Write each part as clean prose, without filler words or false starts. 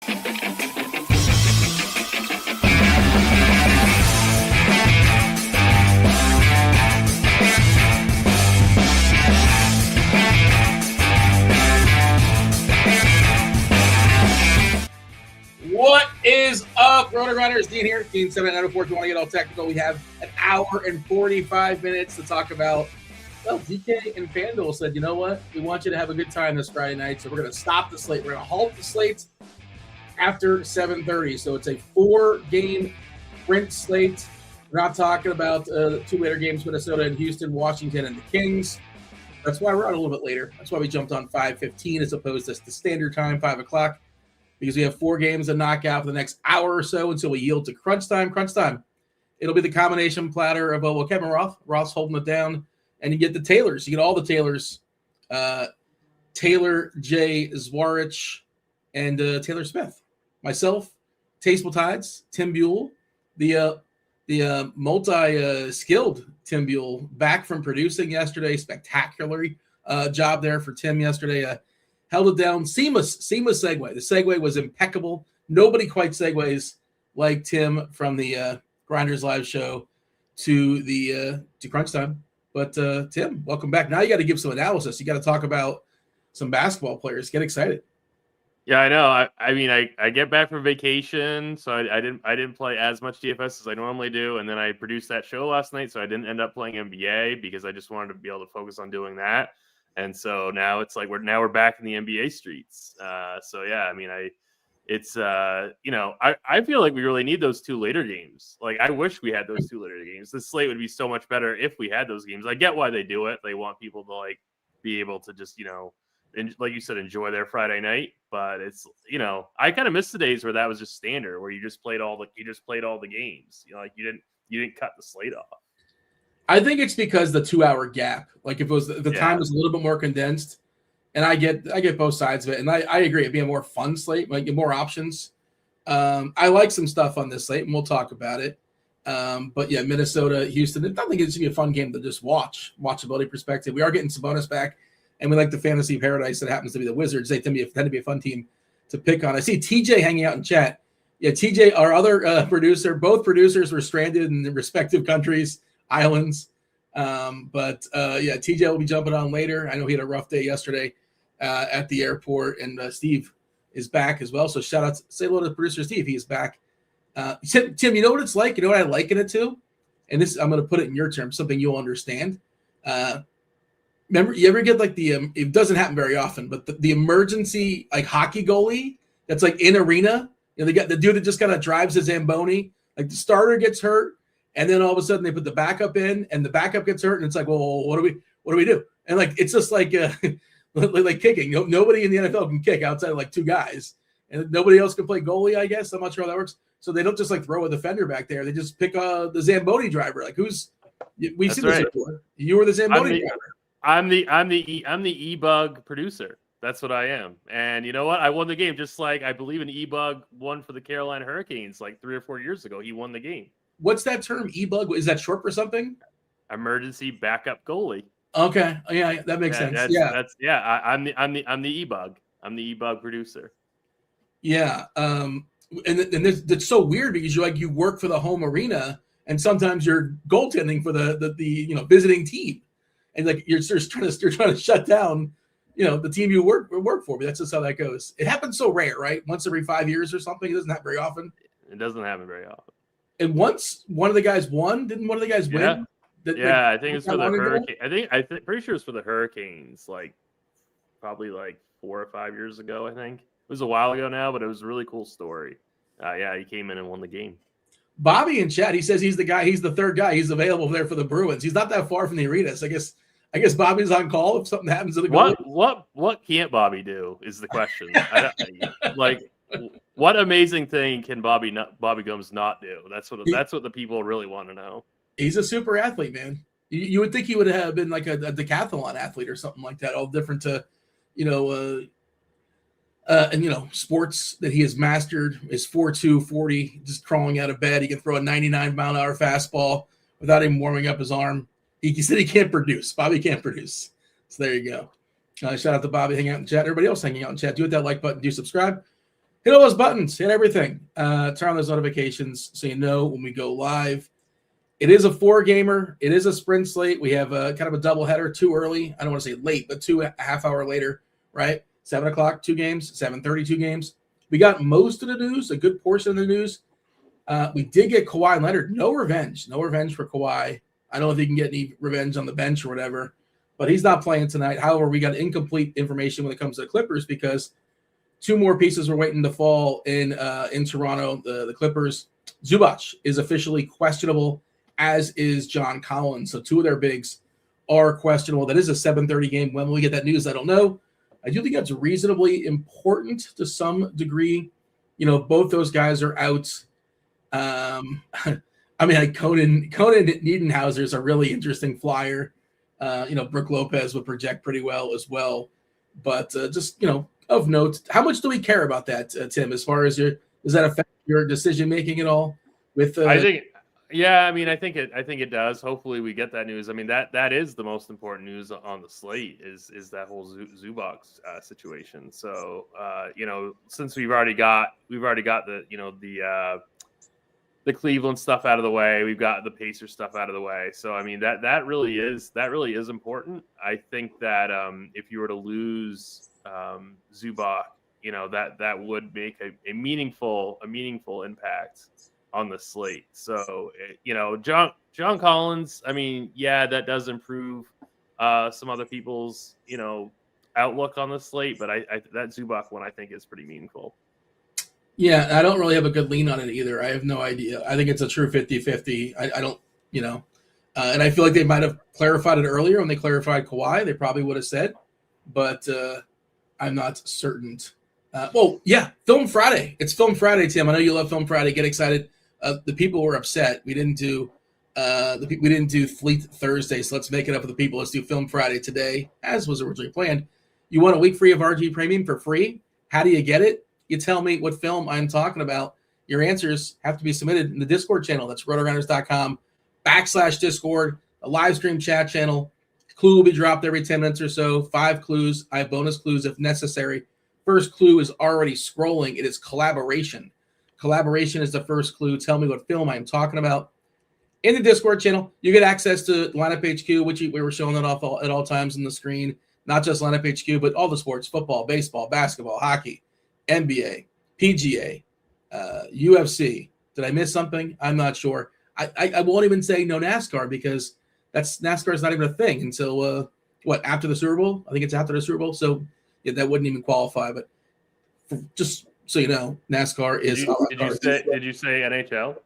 What is up, RotoGrinders? Dean here, Dean 7904. If you want to get all technical, we have an hour and 45 minutes to talk about. Well, DK and FanDuel said, you know what? We want you to have a good time this Friday night, so we're going to stop the slate. We're going to halt the slate after 7:30. So it's a 4-game sprint slate. We're not talking about the 2 later games, Minnesota and Houston, Washington and the Kings. That's why we're on a little bit later. That's why we jumped on 5:15 as opposed to the standard time, 5 o'clock. Because we have 4 games to knock out for the next hour or so until we yield to crunch time. Crunch time. It'll be the combination platter of Kevin Roth. Roth's holding it down. And you get the Taylors. You get all the Taylors. Taylor J. Zwarych and Taylor Smith. Myself, Tasteful Tides, Tim Buell, the multi-skilled Tim Buell, back from producing yesterday. Spectacular job there for Tim yesterday. Held it down. Seamless segue. The segue was impeccable. Nobody quite segues like Tim from the GrindersLive show to crunch time. But Tim, welcome back. Now you got to give some analysis. You got to talk about some basketball players. Get excited. Yeah, I know. I mean, I get back from vacation, so I didn't play as much DFS as I normally do, and then I produced that show last night, so I didn't end up playing NBA because I just wanted to be able to focus on doing that. And so now it's like we're back in the NBA streets. So yeah, I mean, I feel like we really need those 2 later games. Like I wish we had those 2 later games. The slate would be so much better if we had those games. I get why they do it. They want people to like be able to just, like you said, enjoy their Friday night. But it's, I kind of miss the days where that was just standard, where you just played all the games. Like you didn't cut the slate off. I think it's because the 2-hour gap. Like if it was the time was a little bit more condensed, and I get both sides of it, and I agree it'd be a more fun slate, like get more options. I like some stuff on this slate, and we'll talk about it. But yeah, Minnesota, Houston. I think it's gonna be a fun game to just watchability perspective. We are getting Sabonis back, and we like the fantasy paradise that happens to be the Wizards. They tend to be a fun team to pick on. I see TJ hanging out in chat. Yeah, TJ, our other producer. Both producers were stranded in their respective countries. Islands. TJ will be jumping on later. I know he had a rough day yesterday at the airport, and Steve is back as well. So shout out, say hello to producer Steve. He is back. Tim, you know what it's like? You know what I liken it to? And this, I'm going to put it in your terms, something you'll understand. Remember, you ever get like it doesn't happen very often, but the emergency like hockey goalie that's like in arena, they got the dude that just kind of drives a Zamboni, like the starter gets hurt. And then all of a sudden they put the backup in, and the backup gets hurt, and it's like, well, what do we do? And like it's just like like kicking. Nobody in the NFL can kick outside of like 2 guys, and nobody else can play goalie. I guess I'm not sure how that works. So they don't just like throw a defender back there. They just pick the Zamboni driver. Like we've seen this before. You were the Zamboni driver. I'm the E-Bug producer. That's what I am. And you know what? I won the game, just like I believe an E-Bug won for the Carolina Hurricanes like 3 or 4 years ago. He won the game. What's that term? E-Bug? Is that short for something? Emergency backup goalie. Okay. Yeah, that makes sense. I'm the E-Bug. I'm the E-Bug producer. Yeah. And it's so weird because you work for the home arena, and sometimes you're goaltending for the visiting team, and like you're trying to shut down the team you work for. But that's just how that goes. It happens so rare, right? Once every 5 years or something. It doesn't happen very often. It doesn't happen very often. And once one of the guys won, didn't one of the guys win? I think it's for the Hurricane. Pretty sure it's for the Hurricanes. Like probably like 4 or 5 years ago. I think it was a while ago now, but it was a really cool story. He came in and won the game. Bobby in chat, he says he's the guy. He's the 3rd guy. He's available there for the Bruins. He's not that far from the arena. So I guess Bobby's on call if something happens to the goal. What can't Bobby do is the question. What amazing thing can Bobby Gums not do? That's what the people really want to know. He's a super athlete, man. You would think he would have been like a decathlon athlete or something like that, all different to, sports that he has mastered is 4'2", 40, just crawling out of bed. He can throw a 99-mile-an-hour fastball without even warming up his arm. He said he can't produce. Bobby can't produce. So there you go. Shout out to Bobby hanging out in chat. Everybody else hanging out in chat. Do hit that like button. Do subscribe. Hit all those buttons, hit everything. Turn on those notifications so you know when we go live. It is a 4-gamer. It is a sprint slate. We have a kind of a doubleheader too early. I don't want to say late, but 2.5 hours later, right? 7 o'clock, 2 games, 7:30, 2 games. We got most of the news, a good portion of the news. We did get Kawhi Leonard. No revenge for Kawhi. I don't know if he can get any revenge on the bench or whatever, but he's not playing tonight. However, we got incomplete information when it comes to the Clippers because 2 more pieces were waiting to fall in Toronto. The Clippers. Zwarych is officially questionable, as is John Collins. So 2 of their bigs are questionable. That is a 7:30 game. When will we get that news? I don't know. I do think that's reasonably important to some degree. Both those guys are out. I mean, like Conan Niedenhauser is a really interesting flyer. Brook Lopez would project pretty well as well. But just, of note, how much do we care about that, Tim, as far as does that affect your decision making at all? I think it does. Hopefully we get that news. I mean, that is the most important news on the slate is that whole Zwarych situation. So since we've already got the Cleveland stuff out of the way, we've got the Pacers stuff out of the way. So I mean that really is important. I think that if you were to lose Zwarych, that would make a meaningful impact on the slate. So John Collins, I mean, yeah, that does improve some other people's outlook on the slate, but I that Zwarych one I think is pretty meaningful. Yeah, I don't really have a good lean on it either. I have no idea. I think it's a true 50-50. I don't, and I feel like they might have clarified it earlier when they clarified Kawhi. They probably would have said, but I'm not certain. Film Friday. It's Film Friday, Tim. I know you love Film Friday. Get excited. The people were upset. We didn't do Fleet Thursday, so let's make it up with the people. Let's do Film Friday today, as was originally planned. You want a week free of RG Premium for free? How do you get it? You tell me what film I'm talking about. Your answers have to be submitted in the Discord channel. That's rotogrinders.com/Discord, a live stream chat channel. Clue will be dropped every 10 minutes or so. 5 clues. I have bonus clues if necessary. First clue is already scrolling. It is collaboration. Collaboration is the first clue. Tell me what film I'm talking about. In the Discord channel, you get access to Lineup HQ, which we were showing that off at all times on the screen. Not just Lineup HQ, but all the sports: football, baseball, basketball, hockey, NBA, PGA, UFC. Did I miss something? I'm not sure. I won't even say no NASCAR because NASCAR is not even a thing until after the Super Bowl? I think it's after the Super Bowl. So yeah, that wouldn't even qualify. But just so you know, NASCAR is. Did you say NHL?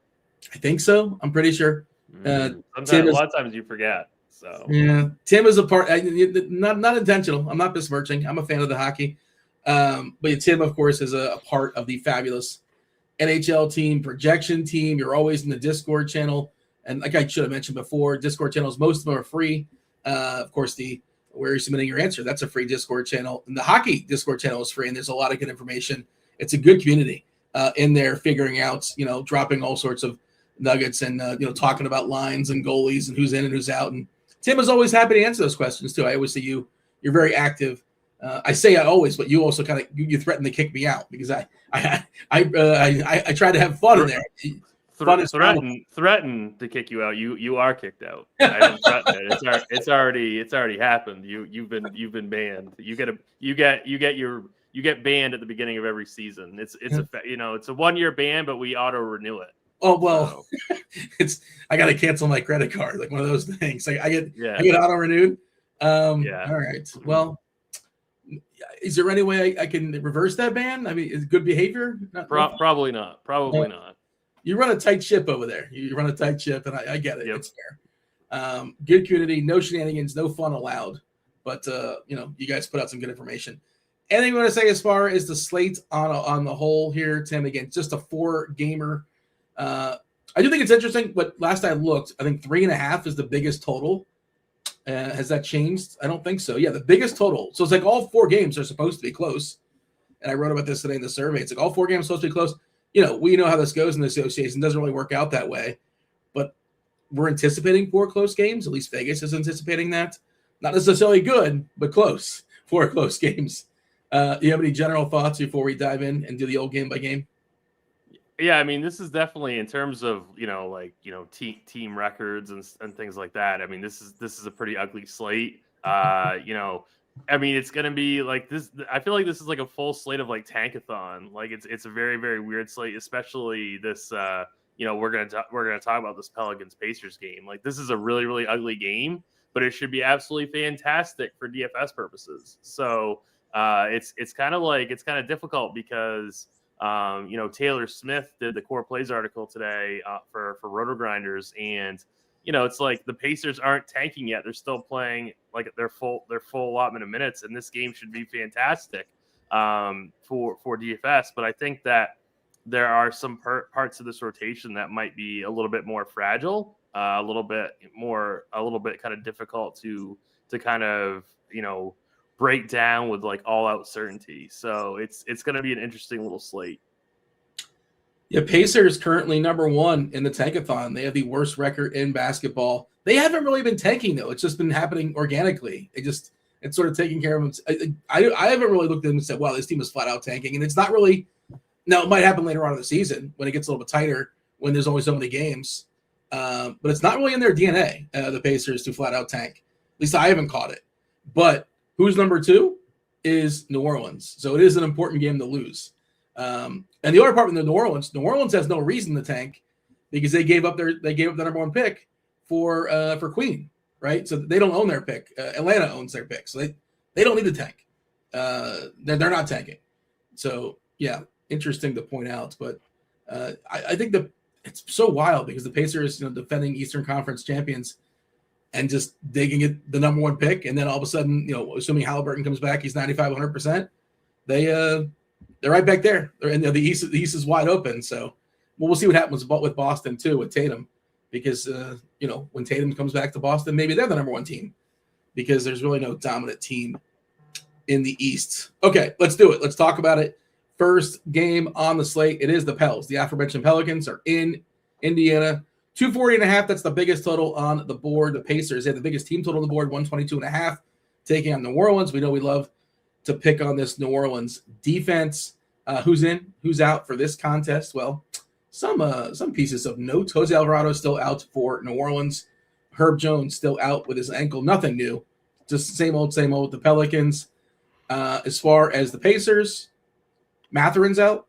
I think so. I'm pretty sure. A lot of times you forget. So yeah, Tim is a part. Not intentional. I'm not besmirching. I'm a fan of the hockey. But Tim, of course, is a part of the fabulous NHL team, projection team. You're always in the Discord channel. And like I should have mentioned before, Discord channels, most of them are free. Of course, where you're submitting your answer, that's a free Discord channel. And the hockey Discord channel is free, and there's a lot of good information. It's a good community in there figuring out, dropping all sorts of nuggets and, talking about lines and goalies and who's in and who's out. And Tim is always happy to answer those questions, too. I always see you're very active. I say I always, but you also kind of you threaten to kick me out because I try to have fun in there. Threaten to kick you out. You are kicked out. I didn't threaten it. It's already happened. You've been banned. You get banned at the beginning of every season. It's a 1-year ban, but we auto renew it. Oh well, so. I got to cancel my credit card, like one of those things. Like I get auto renewed. All right. Well. Is there any way I can reverse that ban? I mean, is it good behavior? Probably not. Probably not. You run a tight ship over there. You run a tight ship, and I get it. Yep. It's fair. Good community, no shenanigans, no fun allowed. But you guys put out some good information. Anything you want to say as far as the slate on the whole here, Tim? Again, just a 4-gamer. I do think it's interesting. But last I looked, I think 3.5 is the biggest total. Has that changed? I don't think so. Yeah, the biggest total. So it's like all 4 games are supposed to be close. And I wrote about this today in the survey. It's like all 4 games are supposed to be close. We know how this goes in the association. It doesn't really work out that way. But we're anticipating 4 close games. At least Vegas is anticipating that. Not necessarily good, but close. 4 close games. You have any general thoughts before we dive in and do the old game by game? Yeah, I mean, this is definitely in terms of team records and things like that. I mean, this is a pretty ugly slate. I mean, it's gonna be like this. I feel like this is like a full slate of like tankathon. Like it's a very very weird slate, especially this. We're gonna talk about this Pelicans Pacers game. Like this is a really really ugly game, but it should be absolutely fantastic for DFS purposes. So it's kind of difficult because. Taylor Smith did the core plays article today for RotoGrinders, and it's like the Pacers aren't tanking yet; they're still playing like their full allotment of minutes, and this game should be fantastic for DFS. But I think that there are some parts of this rotation that might be a little bit more fragile, a little bit kind of difficult to kind of break down with like all out certainty. So it's going to be an interesting little slate. Yeah, Pacers currently number 1 in the tankathon. They have the worst record in basketball. They haven't really been tanking though. It's just been happening organically. It's sort of taking care of them. I haven't really looked at them and said, wow, this team is flat out tanking. And it's not really. Now it might happen later on in the season when it gets a little bit tighter, when there's only so many games. But it's not really in their DNA, the Pacers, to flat out tank. At least I haven't caught it. But who's number 2 is New Orleans. So it is an important game to lose. And the other part with New Orleans has no reason to tank because they gave up the number 1 pick for Queen, right? So they don't own their pick. Atlanta owns their pick, so they don't need to tank. They're not tanking. So yeah, interesting to point out. But I think it's so wild because the Pacers, defending Eastern Conference champions. And just digging at the number 1 pick, and then all of a sudden, assuming Halliburton comes back, he's 95, 100%. They're right back there. They're in the East. The East is wide open. So we'll see what happens with Boston too with Tatum, because when Tatum comes back to Boston, maybe they're the number 1 team because there's really no dominant team in the East. Okay, let's do it. Let's talk about it. First game on the slate. It is the Pels. The aforementioned Pelicans are in Indiana. 240.5, that's the biggest total on the board. The Pacers have the biggest team total on the board, 122.5, taking on New Orleans. We know we love to pick on this New Orleans defense. Who's in, who's out for this contest? Well, some pieces of note. Jose Alvarado is still out for New Orleans. Herb Jones still out with his ankle. Nothing new. Just same old with the Pelicans. As far as the Pacers, Matherin's out,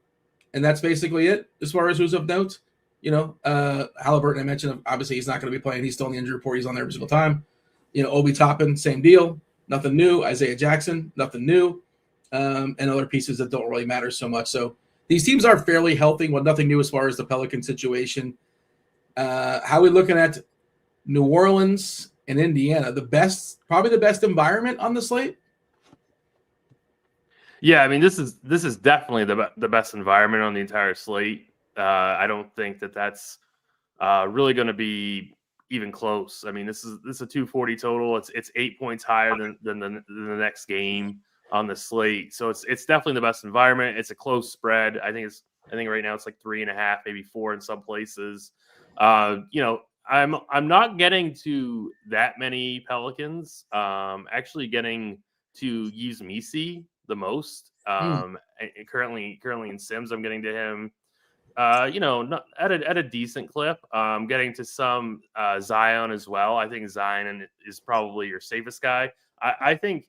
and that's basically it as far as who's of note. Halliburton, I mentioned, obviously he's not going to be playing. He's still on the injury report. He's on there every single time. Obi Toppin, same deal. Nothing new. Isaiah Jackson, nothing new. And other pieces that don't really matter so much. So these teams are fairly healthy. Well, nothing new as far as the Pelican situation. How are we looking at New Orleans and Indiana? Probably the best environment on the slate. Yeah, I mean, this is definitely the best environment on the entire slate. I don't think that's really going to be even close. I mean, this is a 240 total. It's 8 points higher than the next game on the slate. So it's definitely the best environment. It's a close spread. I think right now it's like 3.5, maybe 4 in some places. I'm not getting to that many Pelicans. Actually getting to use Misi the most. Currently in Sims, I'm getting to him. Not at a decent clip. Getting to some Zion as well. I think Zion is probably your safest guy. I think,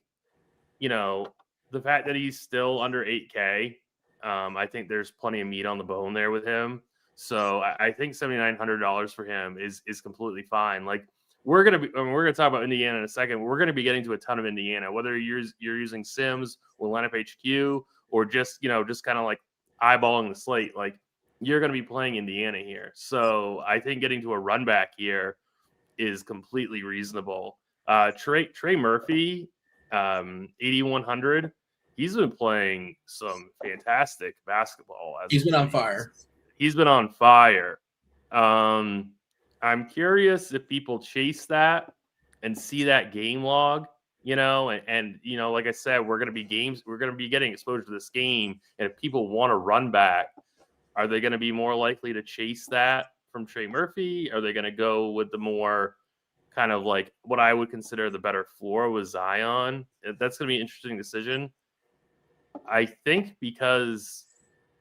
the fact that he's still under 8K, I think there's plenty of meat on the bone there with him. So I think $7,900 for him is completely fine. Like we're gonna talk about Indiana in a second. We're gonna be getting to a ton of Indiana, whether you're using Sims or Lineup HQ or just kind of like eyeballing the slate. Like you're going to be playing Indiana here. So I think getting to a run back here is completely reasonable. Trey Murphy, 8,100. He's been playing some fantastic basketball. He's been on fire. He's been on fire. I'm curious if people chase that and see that game log, and like I said, we're going to be getting exposure to this game. And if people want to run back, are they going to be more likely to chase that from Trey Murphy? Are they going to go with the more kind of like what I would consider the better floor with Zion? That's going to be an interesting decision. I think because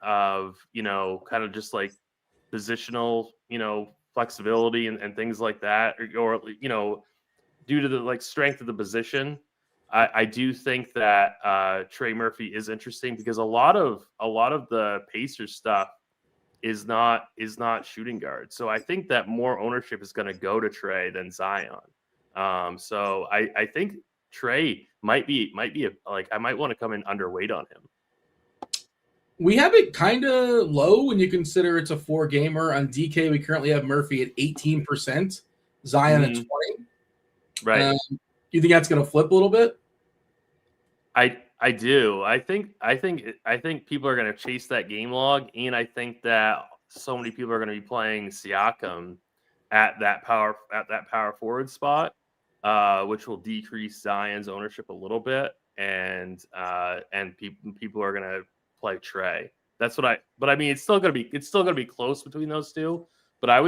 of, kind of just like positional, flexibility and things like that, or due to the like strength of the position, I do think that Trey Murphy is interesting because a lot of the Pacers stuff is not shooting guard. So I think that more ownership is going to go to Trey than Zion. So I think Trey might be I might want to come in underweight on him. We have it kind of low when you consider it's a 4-gamer. On DK, we currently have Murphy at 18%, Zion at 20%. Right. You think that's going to flip a little bit? I do. I think people are going to chase that game log, and I think that so many people are going to be playing Siakam at that power forward spot, which will decrease Zion's ownership a little bit, and people are going to play Trey. That's what but I mean, it's still going to be close between those two. But I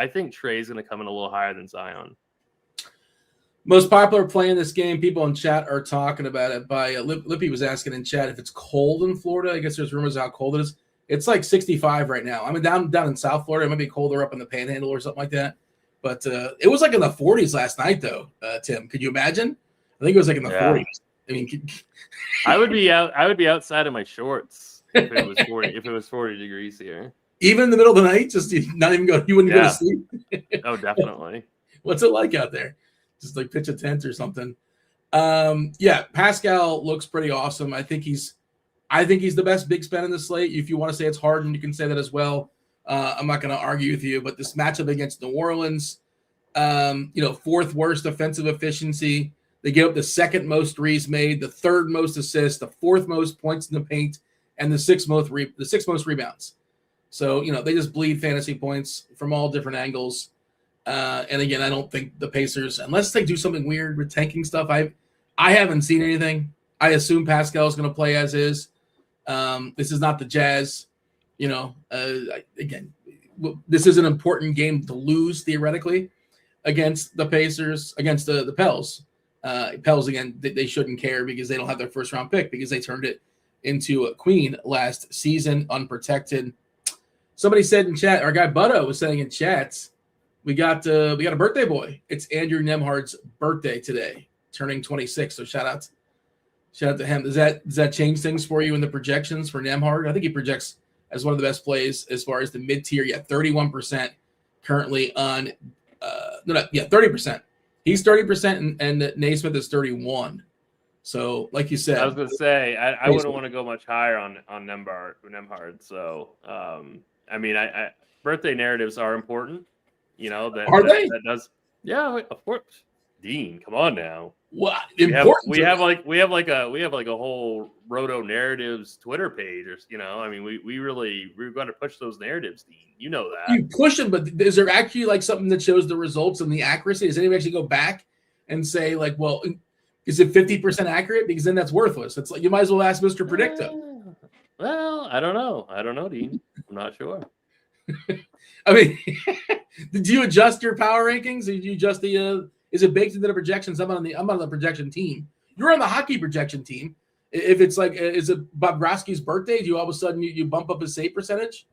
think Trey's going to come in a little higher than Zion. Most popular play in this game, people in chat are talking about it. By Lippy was asking in chat if it's cold in Florida. I guess there's rumors of how cold it is. It's like 65 right now. I mean, down in South Florida, it might be colder up in the Panhandle or something like that. But it was like in the 40s last night, though. Tim, could you imagine? I think it was like in the 40s. I mean, I would be outside of my shorts if it was 40. If it was 40 degrees here, even in the middle of the night, just not even go. You wouldn't go to sleep. Oh, definitely. What's it like out there? Just like pitch a tent or something. Pascal looks pretty awesome. I think he's the best big spend in the slate. If you want to say it's Harden, you can say that as well. I'm not going to argue with you, but this matchup against New Orleans, fourth worst offensive efficiency. They give up the second most threes made, the third most assists, the fourth most points in the paint, and the sixth most rebounds. So, they just bleed fantasy points from all different angles. And again, I don't think the Pacers, unless they do something weird with tanking stuff, I haven't seen anything. I assume Pascal is going to play as is. This is not the Jazz. Again, this is an important game to lose theoretically against the Pacers, against the Pels. Pels, again, they shouldn't care because they don't have their first round pick because they turned it into a queen last season unprotected. Somebody said in chat, our guy Butto was saying in chats, we got a birthday boy. It's Andrew Nembhard's birthday today, turning 26. So shout out to him. Does that change things for you in the projections for Nembhard? I think he projects as one of the best plays as far as the mid tier. 31% currently on 30%. He's 30% and Naismith is 31. So like you said, I was going to say I wouldn't want to go much higher on Nembhard. So I mean, I birthday narratives are important. That does. Yeah, of course. Dean, come on now. What? We have like a whole Roto Narratives Twitter page, or I mean, we're going to push those narratives, Dean. You know that. You push them, but is there actually like something that shows the results and the accuracy? Does anybody actually go back and say like, well, is it 50% accurate? Because then that's worthless. It's like you might as well ask Mr. Predicto. Well, I don't know, Dean. I'm not sure. I mean, did you adjust your power rankings? Did you adjust the? Is it baked into the projections? I'm on the projection team. You're on the hockey projection team. If it's like, is it Bobrovsky's birthday? Do you all of a sudden you bump up his save percentage?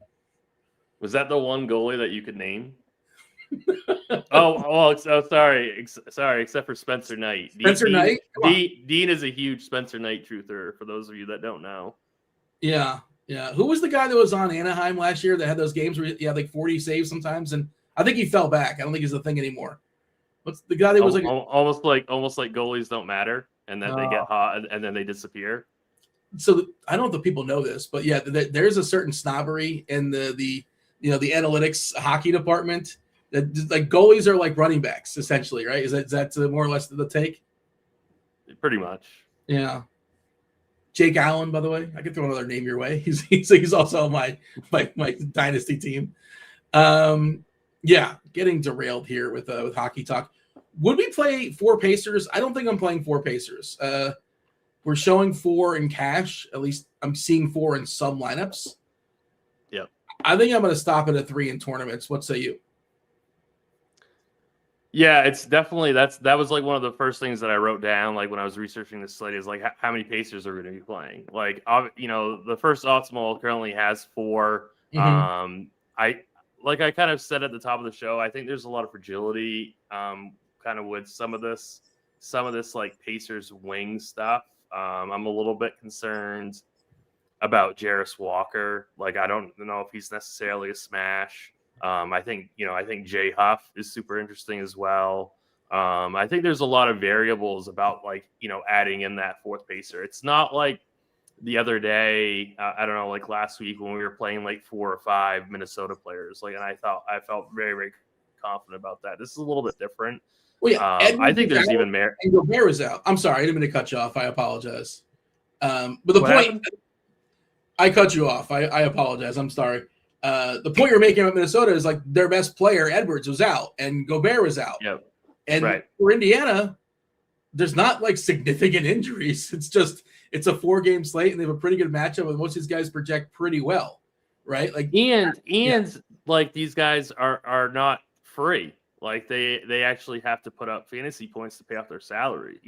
Was that the one goalie that you could name? Sorry. Except for Spencer Knight. Knight. Dean is a huge Spencer Knight truther. For those of you that don't know. Yeah. Who was the guy that was on Anaheim last year that had those games where he had like 40 saves sometimes, and I think he fell back. I don't think he's a thing anymore. What's the guy that was like almost like goalies don't matter, and then they get hot and then they disappear. So I don't know if people know this, but yeah, there's a certain snobbery in the analytics hockey department that like goalies are like running backs essentially, right? Is that more or less the take? Pretty much. Yeah. Jake Allen, by the way, I could throw another name your way. He's also on my dynasty team. Getting derailed here with hockey talk. Would we play 4 Pacers? I don't think I'm playing 4 Pacers. We're showing 4 in cash. At least I'm seeing 4 in some lineups. Yep. I think I'm going to stop at a 3 in tournaments. What say you? Yeah, it's definitely that was like one of the first things that I wrote down, like when I was researching this slate, is like how many Pacers are going to be playing. Like, the first optimal currently has 4. Mm-hmm. I I kind of said at the top of the show, I think there's a lot of fragility, kind of with some of this like Pacers wing stuff. I'm a little bit concerned about Jarris Walker. Like, I don't know if he's necessarily a smash. I think Jay Huff is super interesting as well. I think there's a lot of variables about adding in that 4th pacer. It's not like the other day, I don't know, like last week when we were playing like 4 or 5 Minnesota players, and I felt very, very confident about that. This is a little bit different. Well, yeah, I think there's even merit. And Gobert is out. I'm sorry, I didn't mean to cut you off. I apologize. But the What point, happened? I cut you off. I apologize. I'm sorry. The point you're making about Minnesota is like their best player, Edwards, was out, and Gobert was out. Yep. And right. For Indiana, there's not like significant injuries. It's a 4-game slate, and they have a pretty good matchup, and most of these guys project pretty well, right? Like like these guys are not free. Like they actually have to put up fantasy points to pay off their salary.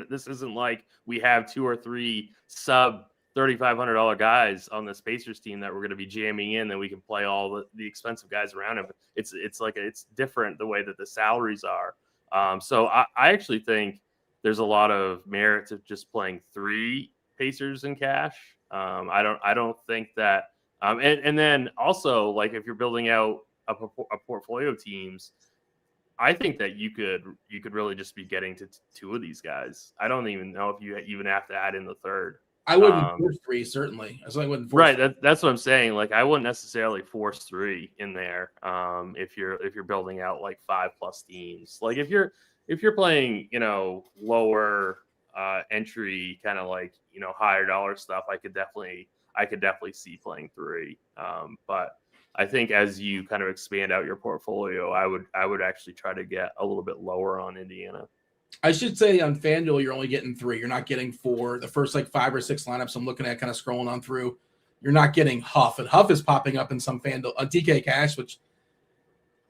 This isn't like we have 2 or 3 sub $3,500 guys on this Pacers team that we're going to be jamming in, then we can play all the expensive guys around him. It's different the way that the salaries are. So I actually think there's a lot of merit to just playing 3 Pacers in cash. I don't think that. And then also, like, if you're building out a portfolio of teams, I think that you could really just be getting to 2 of these guys. I don't even know if you even have to add in the 3rd. I wouldn't force 3, certainly. I certainly wouldn't force right. 3. That's what I'm saying. Like, I wouldn't necessarily force 3 in there. If you're building out like 5+ teams, like if you're playing, lower entry, kind of like, higher dollar stuff, I could definitely see playing 3. But I think as you kind of expand out your portfolio, I would actually try to get a little bit lower on Indiana. I should say on FanDuel, you're only getting 3. You're not getting 4. The first like 5 or 6 lineups I'm looking at, kind of scrolling on through, you're not getting Huff. And Huff is popping up in some FanDuel on DK Cash, which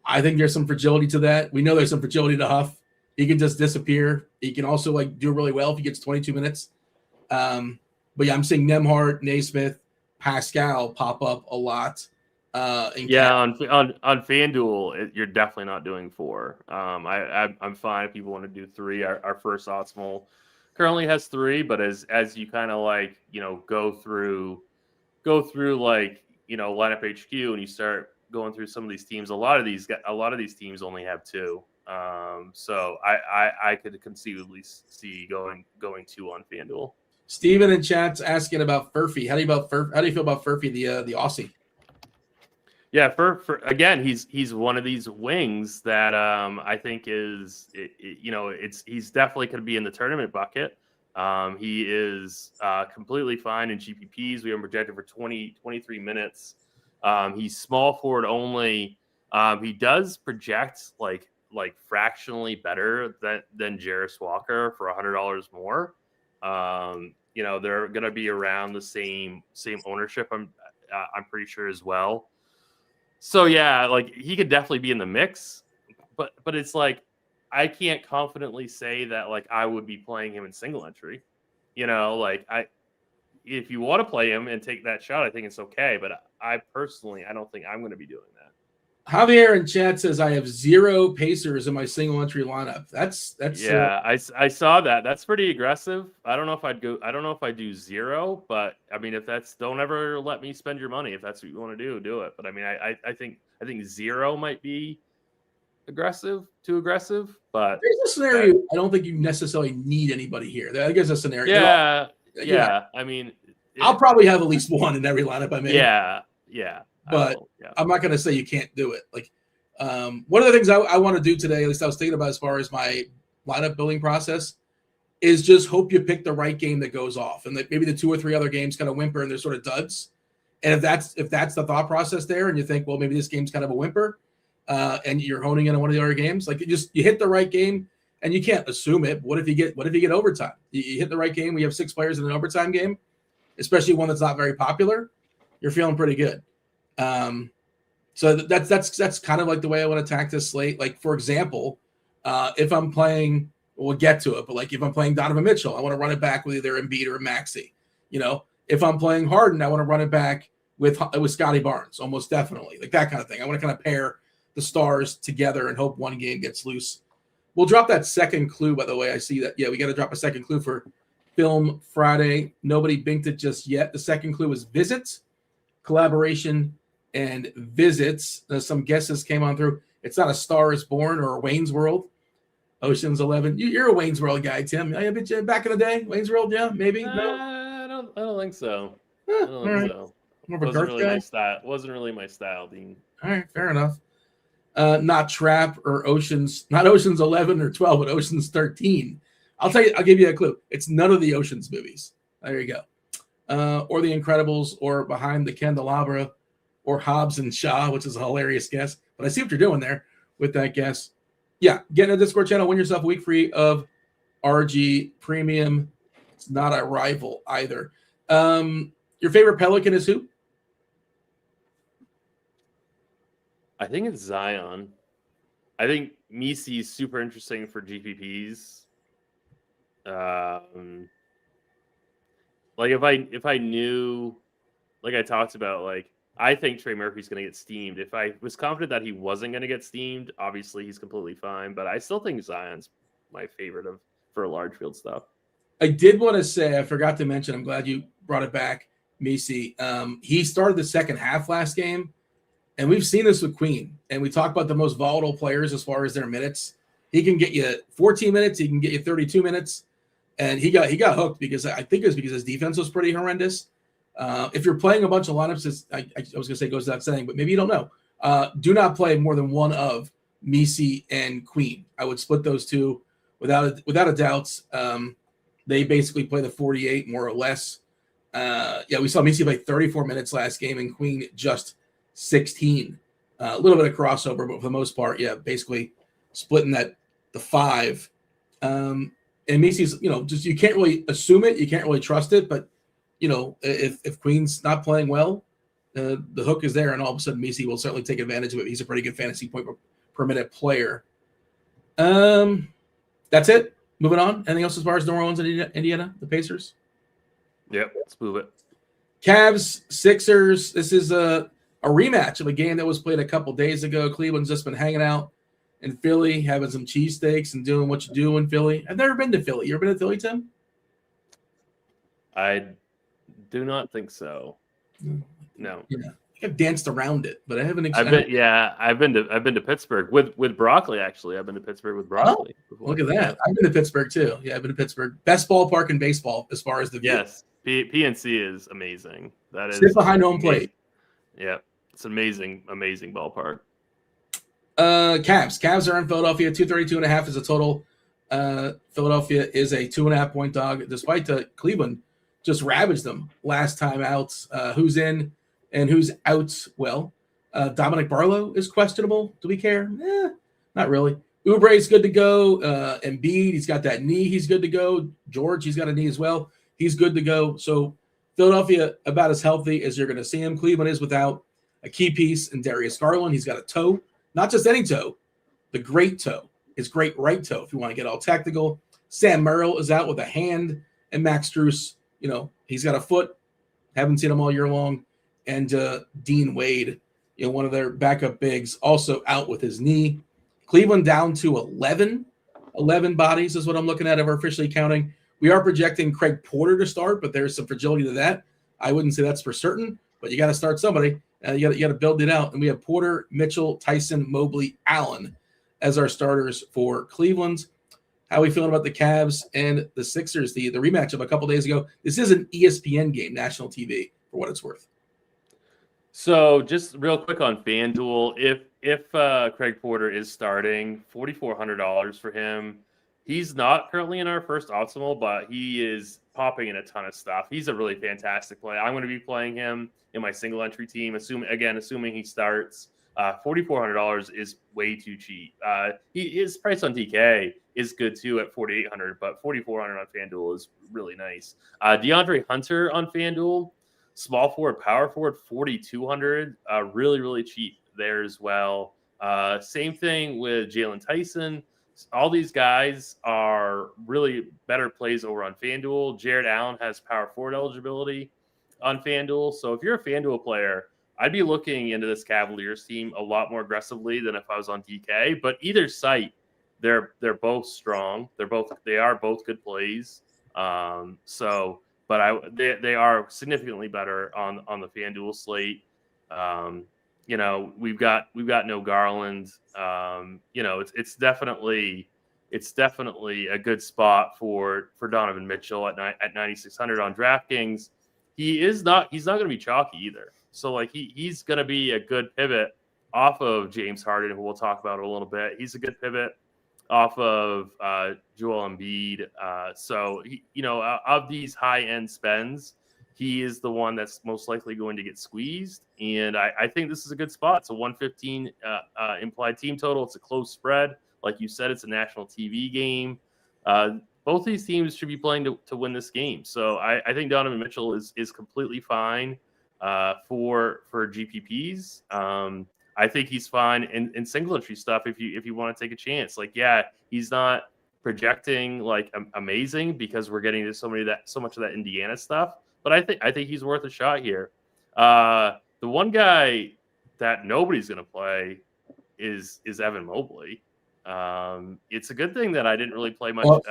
I think there's some fragility to that. We know there's some fragility to Huff. He can just disappear. He can also like do really well if he gets 22 minutes. But yeah, I'm seeing Nembhard, Naismith, Pascal pop up a lot. On FanDuel, you're definitely not doing 4. I'm fine if people want to do 3. Our first optimal currently has 3, but as you kind of like go through like lineup HQ and you start going through some of these teams, a lot of these teams only have 2. So I could conceivably see going 2 on FanDuel. Steven in chat's asking about Furphy. How do you feel about Furphy, the Aussie? Yeah, for again, he's one of these wings that I think is he's definitely going to be in the tournament bucket. He is completely fine in GPPs. We have him projected for 23 minutes. He's small forward only. He does project like fractionally better than Jarris Walker for $100 more. They're going to be around the same ownership. I'm pretty sure as well. So yeah, like he could definitely be in the mix, but it's like I can't confidently say that like I would be playing him in single entry. If you want to play him and take that shot, I think it's okay. But I personally don't think I'm going to be doing that. Javier in chat says I have 0 Pacers in my single entry lineup. That's yeah. I saw that. That's pretty aggressive. I don't know if I'd do 0, but I mean, don't ever let me spend your money. If that's what you want to do it. But I mean, I think 0 might be too aggressive. But there's a scenario I don't think you necessarily need anybody here. I guess a scenario. Yeah. I mean, I'll probably have at least 1 in every lineup I make. Yeah. But I'm not going to say you can't do it. Like, one of the things I want to do today, at least I was thinking about as far as my lineup building process, is just hope you pick the right game that goes off, and that maybe the 2 or 3 other games kind of whimper and they're sort of duds. And if that's the thought process there, and you think, well, maybe this game's kind of a whimper, and you're honing in on one of the other games, like you hit the right game, and you can't assume it. What if you get overtime? You hit the right game. We have 6 players in an overtime game, especially one that's not very popular. You're feeling pretty good. So that's kind of like the way I want to attack this slate. Like, for example, If I'm playing, we'll get to it, but like if I'm playing Donovan Mitchell, I want to run it back with either Embiid or Maxey. If I'm playing Harden, I want to run it back with Scotty Barnes, almost definitely, like that kind of thing. I want to kind of pair the stars together and hope one game gets loose. We'll drop that second clue, by the way. I see that. Yeah, we got to drop a second clue for Film Friday. Nobody binked it just yet. The second clue is visits, collaboration, and visits. Some guesses came on through. It's not A Star Is Born or Wayne's World. Ocean's 11. You're a Wayne's World guy, Tim. Back in the day, Wayne's World, yeah, maybe. No, I don't think so. I don't think so. More of a Garth guy. My style. Wasn't really my style, Dean. All right, fair enough. Not Trap or Oceans, not Oceans 11 or 12, but Oceans 13. I'll give you a clue. It's none of the Oceans movies. There you go. Or The Incredibles, or Behind the Candelabra, or Hobbs and Shaw, which is a hilarious guess. But I see what you're doing there with that guess. Yeah, get in the Discord channel, win yourself a week free of RG Premium. It's not a rival either. Your favorite Pelican is who? I think it's Zion. I think Misi is super interesting for GPPs. Like if I knew, like I talked about, like I think Trey Murphy's going to get steamed. If I was confident that he wasn't going to get steamed, obviously he's completely fine. But I still think Zion's my favorite for large field stuff. I did want to say, I forgot to mention, I'm glad you brought it back, Misi. He started the second half last game, and we've seen this with Queen. And we talk about the most volatile players as far as their minutes. He can get you 14 minutes. He can get you 32 minutes. And he got hooked because I think it was because his defense was pretty horrendous. If you're playing a bunch of lineups, I was going to say goes without saying, but maybe you don't know. Do not play more than one of Misi and Queen. I would split those two without a doubt. They basically play the 48 more or less. We saw Misi play 34 minutes last game and Queen just 16. A little bit of crossover, but for the most part, basically splitting the 5. And Misi's, just you can't really assume it, you can't really trust it, but if Queen's not playing well, the hook is there, and all of a sudden Misi will certainly take advantage of it. He's a pretty good fantasy point per minute player. That's it. Moving on. Anything else as far as New Orleans and Indiana, the Pacers? Yep, let's move it. Cavs, Sixers. This is a rematch of a game that was played a couple days ago. Cleveland's just been hanging out in Philly, having some cheesesteaks and doing what you do in Philly. I've never been to Philly. You ever been to Philly, Tim? I do not think so. No. Yeah. I've danced around it, but I haven't. I've been to Pittsburgh with Broccoli. Actually, I've been to Pittsburgh with Broccoli. Oh, look at that! I've been to Pittsburgh too. Yeah, I've been to Pittsburgh. Best ballpark in baseball as far as the view. Yes, PNC is amazing. That is sit behind home plate. Yeah, it's amazing ballpark. Cavs are in Philadelphia. 232.5 is a total. Philadelphia is a 2.5 point dog, despite Cleveland just ravaged them last time out. Who's in and who's out? Well, Dominic Barlow is questionable. Do we care? Not really. Oubre's good to go. Embiid, he's got that knee. He's good to go. George, he's got a knee as well. He's good to go. So Philadelphia about as healthy as you're going to see him. Cleveland is without a key piece in Darius Garland. He's got a toe, not just any toe, the great toe, his great right toe, if you want to get all technical. Sam Merrill is out with a hand, and Max Strus, he's got a foot. Haven't seen him all year long. And Dean Wade, one of their backup bigs, also out with his knee. Cleveland down to 11 bodies is what I'm looking at if we're officially counting. We are projecting Craig Porter to start, but there's some fragility to that. I wouldn't say that's for certain, but you got to start somebody. You got to build it out. And we have Porter, Mitchell, Tyson, Mobley, Allen as our starters for Cleveland. How are we feeling about the Cavs and the Sixers, the rematch of a couple days ago? This is an ESPN game, national TV, for what it's worth. So just real quick on FanDuel, if Craig Porter is starting, $4,400 for him. He's not currently in our first optimal, but he is popping in a ton of stuff. He's a really fantastic play. I'm going to be playing him in my single entry team, assuming he starts. $4,400 is way too cheap. His price on DK is good too at $4,800, but $4,400 on FanDuel is really nice. DeAndre Hunter on FanDuel, small forward, power forward, $4,200, really, really cheap there as well. Same thing with Jalen Tyson, all these guys are really better plays over on FanDuel. Jared Allen has power forward eligibility on FanDuel. So if you're a FanDuel player, I'd be looking into this Cavaliers team a lot more aggressively than if I was on DK. But either site, they're both strong. They are both good plays. They are significantly better on the FanDuel slate. We've got no Garland. It's definitely a good spot for Donovan Mitchell at 9,600 on DraftKings. He's not going to be chalky either. So like he's going to be a good pivot off of James Harden, who we'll talk about in a little bit. He's a good pivot off of Joel Embiid. Of these high end spends, he is the one that's most likely going to get squeezed. And I think this is a good spot. It's a 115 implied team total. It's a close spread. Like you said, it's a national TV game. Both these teams should be playing to win this game. So I think Donovan Mitchell is completely fine for GPPs. I think he's fine in single entry stuff if you want to take a chance. Like, yeah, he's not projecting like amazing because we're getting to so much of that Indiana stuff. But I think he's worth a shot here. The one guy that nobody's going to play is Evan Mobley. It's a good thing that I didn't really play much. Well,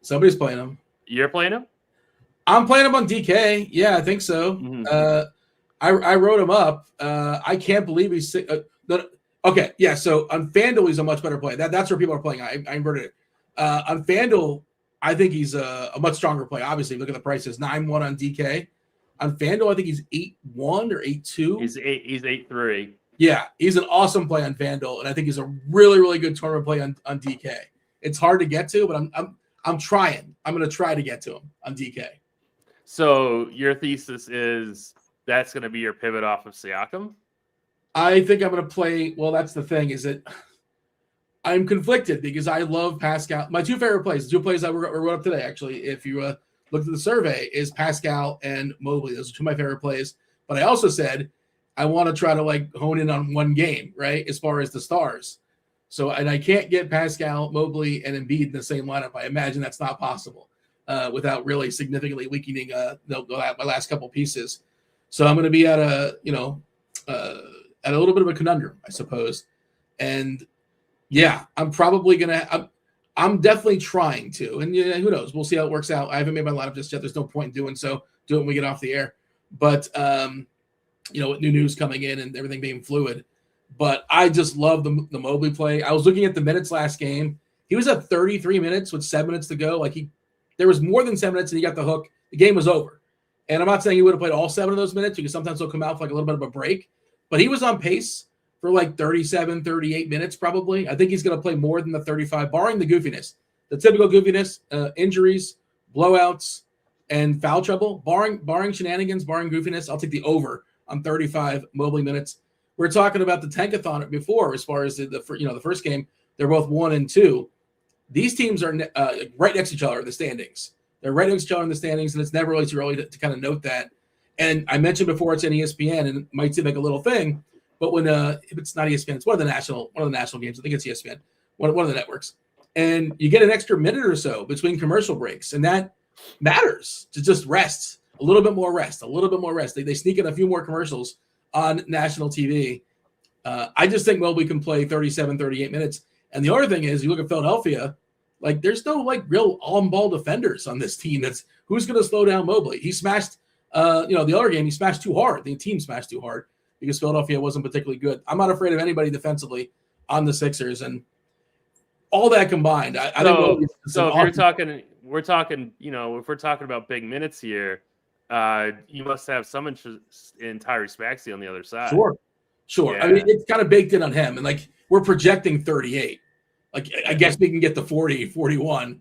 somebody's playing him. You're playing him? I'm playing him on DK. Yeah, I think so. Mm-hmm. I wrote him up. I can't believe he's okay. Yeah, so on FanDuel, he's a much better play. That's where people are playing. I inverted it. On FanDuel, I think he's a much stronger play. Obviously, look at the prices. 9-1 on DK. On FanDuel, I think he's 8-1 or 8-2. He's 8-3. Yeah, he's an awesome play on FanDuel, and I think he's a really, really good tournament play on DK. It's hard to get to, but I'm trying. I'm going to try to get to him on DK. So your thesis is that's going to be your pivot off of Siakam? I think I'm going to play. Well, that's the thing is that I'm conflicted because I love Pascal. My two favorite plays, the two plays I wrote up today, actually, if you looked at the survey, is Pascal and Mobley. Those are two of my favorite plays. But I also said I want to try to like hone in on one game, right, as far as the stars. So, and I can't get Pascal, Mobley, and Embiid in the same lineup. I imagine that's not possible without really significantly weakening my last couple pieces. So I'm going to be at a little bit of a conundrum, I suppose. And yeah, I'm probably going to, I'm definitely trying to, and who knows, we'll see how it works out. I haven't made my lineup just yet. There's no point in doing so. Do it when we get off the air. But, with new news coming in and everything being fluid, but I just love the Mobley play. I was looking at the minutes last game. He was at 33 minutes with 7 minutes to go. Like there was more than 7 minutes and he got the hook. The game was over. And I'm not saying he would have played all 7 of those minutes because sometimes he'll come out for like a little bit of a break, but he was on pace for like 37, 38 minutes probably. I think he's going to play more than the 35, barring the goofiness, the typical goofiness, injuries, blowouts, and foul trouble. Barring shenanigans, barring goofiness, I'll take the over on 35 Mobley minutes. We're talking about the tankathon before as far as the first game. They're both 1 and 2. These teams are right next to each other in the standings. They're right next to each other in the standings, and it's never really too early to kind of note that. And I mentioned before it's in ESPN, and it might seem like a little thing, but when if it's not ESPN, it's one of the national games. I think it's ESPN, one of the networks. And you get an extra minute or so between commercial breaks, and that matters to just rest, a little bit more rest. They sneak in a few more commercials on national TV. I just think Mobley can play 37, 38 minutes. And the other thing is, you look at Philadelphia, like there's no like real on-ball defenders on this team. Who's going to slow down Mobley? He smashed, the other game, he smashed too hard. The team smashed too hard because Philadelphia wasn't particularly good. I'm not afraid of anybody defensively on the Sixers, and all that combined, I think. So if we're talking, if we're talking about big minutes here, you must have some interest in Tyrese Maxey on the other side. Sure. Yeah. I mean, it's kind of baked in on him, and like we're projecting 38. Like I guess we can get to 40, 41.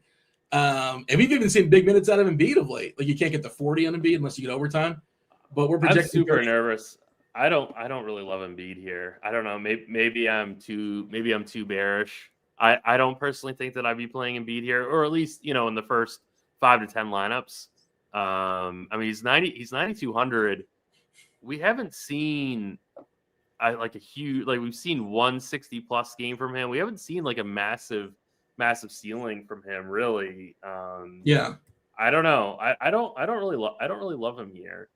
And we've even seen big minutes out of Embiid of late. Like you can't get to 40 on Embiid unless you get overtime. But we're projecting. I'm super 30. nervous. I don't really love Embiid here. I don't know. Maybe I'm too bearish. I don't personally think that I'd be playing Embiid here, or at least in the first 5 to 10 lineups. I mean, he's 9,200. We haven't seen like a huge, like we've seen 160 plus game from him. We haven't seen like a massive ceiling from him, really. Yeah. I don't know. I don't really love him here.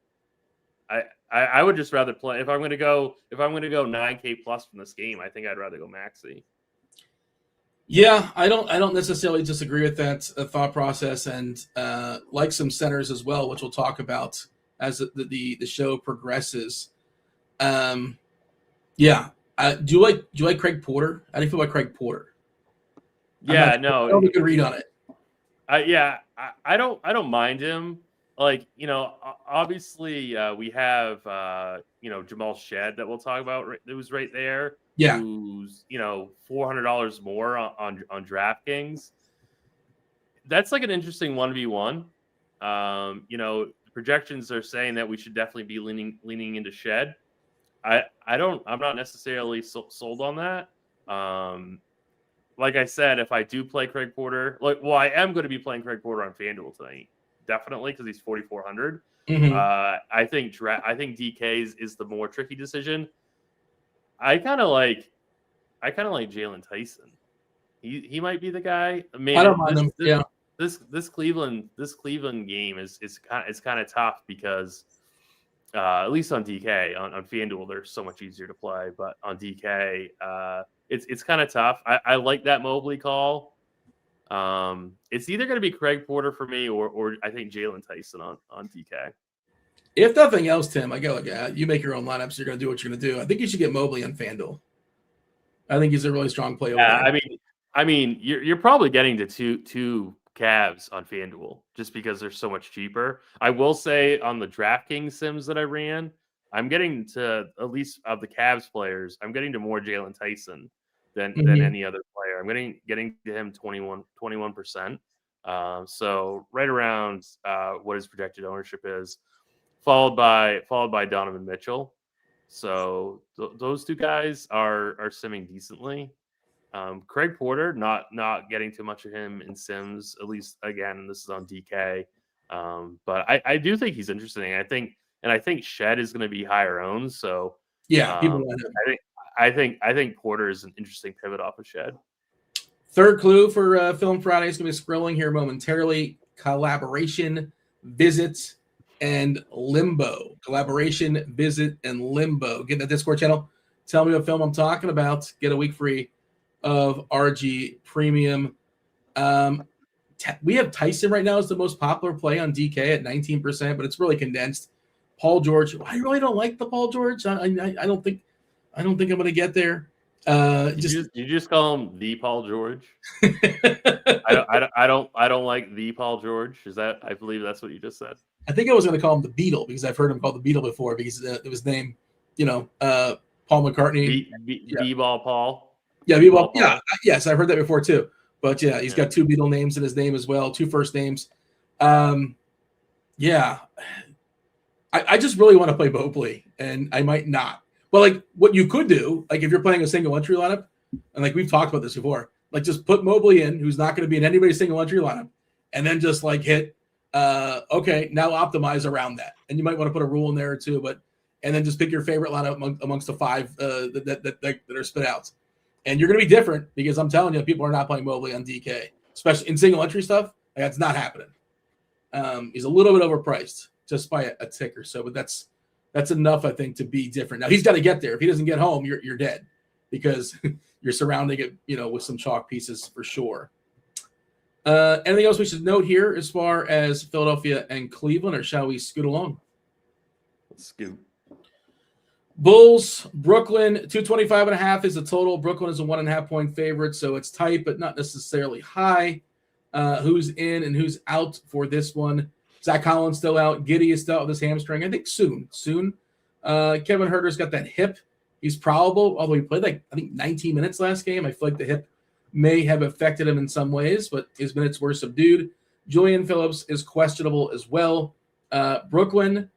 I would just rather play if I'm going to go 9K plus from this game. I think I'd rather go Maxey. Yeah, I don't necessarily disagree with that thought process, and like some centers as well, which we'll talk about as the show progresses. Yeah, do you like Craig Porter? How do you feel about Craig Porter? Yeah, no, I don't have a good read on it. I don't mind him. Like, obviously we have Jamal Shed that we'll talk about. Who's right there. Yeah. Who's $400 more on DraftKings. That's like an interesting 1v1. Projections are saying that we should definitely be leaning into Shed. I'm not necessarily sold on that. Like I said, if I do play Craig Porter, I am going to be playing Craig Porter on FanDuel tonight, definitely, because he's 4,400. Mm-hmm. I think DK is the more tricky decision. I kind of like Jalen Tyson. He might be the guy. I mean, I don't mind him. Yeah. This Cleveland game is kind of tough because at least on DK on FanDuel they're so much easier to play, but on DK it's kind of tough. I like that Mobley call. It's either going to be Craig Porter for me or I think Jalen Tyson on DK. If nothing else, Tim, I go you make your own lineups. You're going to do what you're going to do. I think you should get Mobley on FanDuel. I think he's a really strong play over there. I mean, you're probably getting to two Cavs on FanDuel just because they're so much cheaper. I will say on the DraftKings sims that I ran, I'm getting to, at least of the Cavs players, I'm getting to more Jalen Tyson than any other player. I'm getting to him 21%. So right around what his projected ownership is, followed by Donovan Mitchell. So those two guys are simming decently. Craig Porter, not getting too much of him in sims, at least again, this is on DK. But I do think he's interesting. I think Shed is going to be higher owned. So yeah, people want him. I think Porter is an interesting pivot off of Shed. Third clue for Film Friday is going to be scrolling here momentarily. Collaboration, visit, and limbo. Collaboration, visit, and limbo. Get in the Discord channel. Tell me what film I'm talking about. Get a week free of RG Premium. We have Tyson right now as the most popular play on DK at 19%, but it's really condensed. Paul George. I really don't like the Paul George. I don't think I'm going to get there. You just call him the Paul George? I don't like the Paul George. Is that? I believe that's what you just said. I think I was going to call him the Beatle because I've heard him called the Beatle before because it was named, Paul McCartney. B-ball Paul. Yeah, B-ball. Yeah, yes, I've heard that before too. But yeah, he's got two Beatle names in his name as well, two first names. Yeah, I just really want to play Mobley, and I might not. But like, what you could do, like if you're playing a single entry lineup, and like we've talked about this before, like just put Mobley in, who's not going to be in anybody's single entry lineup, and then just like hit. Okay, now optimize around that, and you might want to put a rule in there or two, and then just pick your favorite lineup amongst the five that are spit out, and you're going to be different because I'm telling you, people are not playing Mobley on DK, especially in single entry stuff. Like, that's not happening. He's a little bit overpriced just by a tick or so, but that's enough, I think, to be different. Now he's got to get there. If he doesn't get home, you're dead because you're surrounding it, with some chalk pieces for sure. Anything else we should note here as far as Philadelphia and Cleveland, or shall we scoot along? Let's scoot. Bulls, Brooklyn, 225.5 is the total. Brooklyn is a 1.5 point favorite, so it's tight, but not necessarily high. Who's in and who's out for this one? Zach Collins still out. Giddey is still out with his hamstring. I think soon. Kevin Huerter's got that hip. He's probable, although he played 19 minutes last game. I feel like the hip may have affected him in some ways, but his minutes were subdued. Julian Phillips is questionable as well. Brooklyn,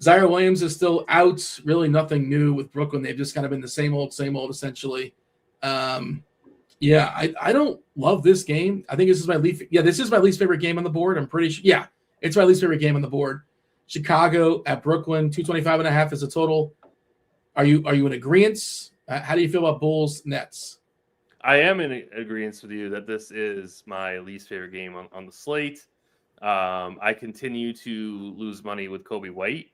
Zaire Williams is still out. Really nothing new with Brooklyn. They've just kind of been the same old, essentially. I don't love this game. I think this is my least favorite game on the board. I'm pretty sure. Yeah, it's my least favorite game on the board. Chicago at Brooklyn, 225.5 is a total. Are you in agreement? How do you feel about Bulls Nets? I am in agreement with you that this is my least favorite game on the slate. I continue to lose money with Kobe White.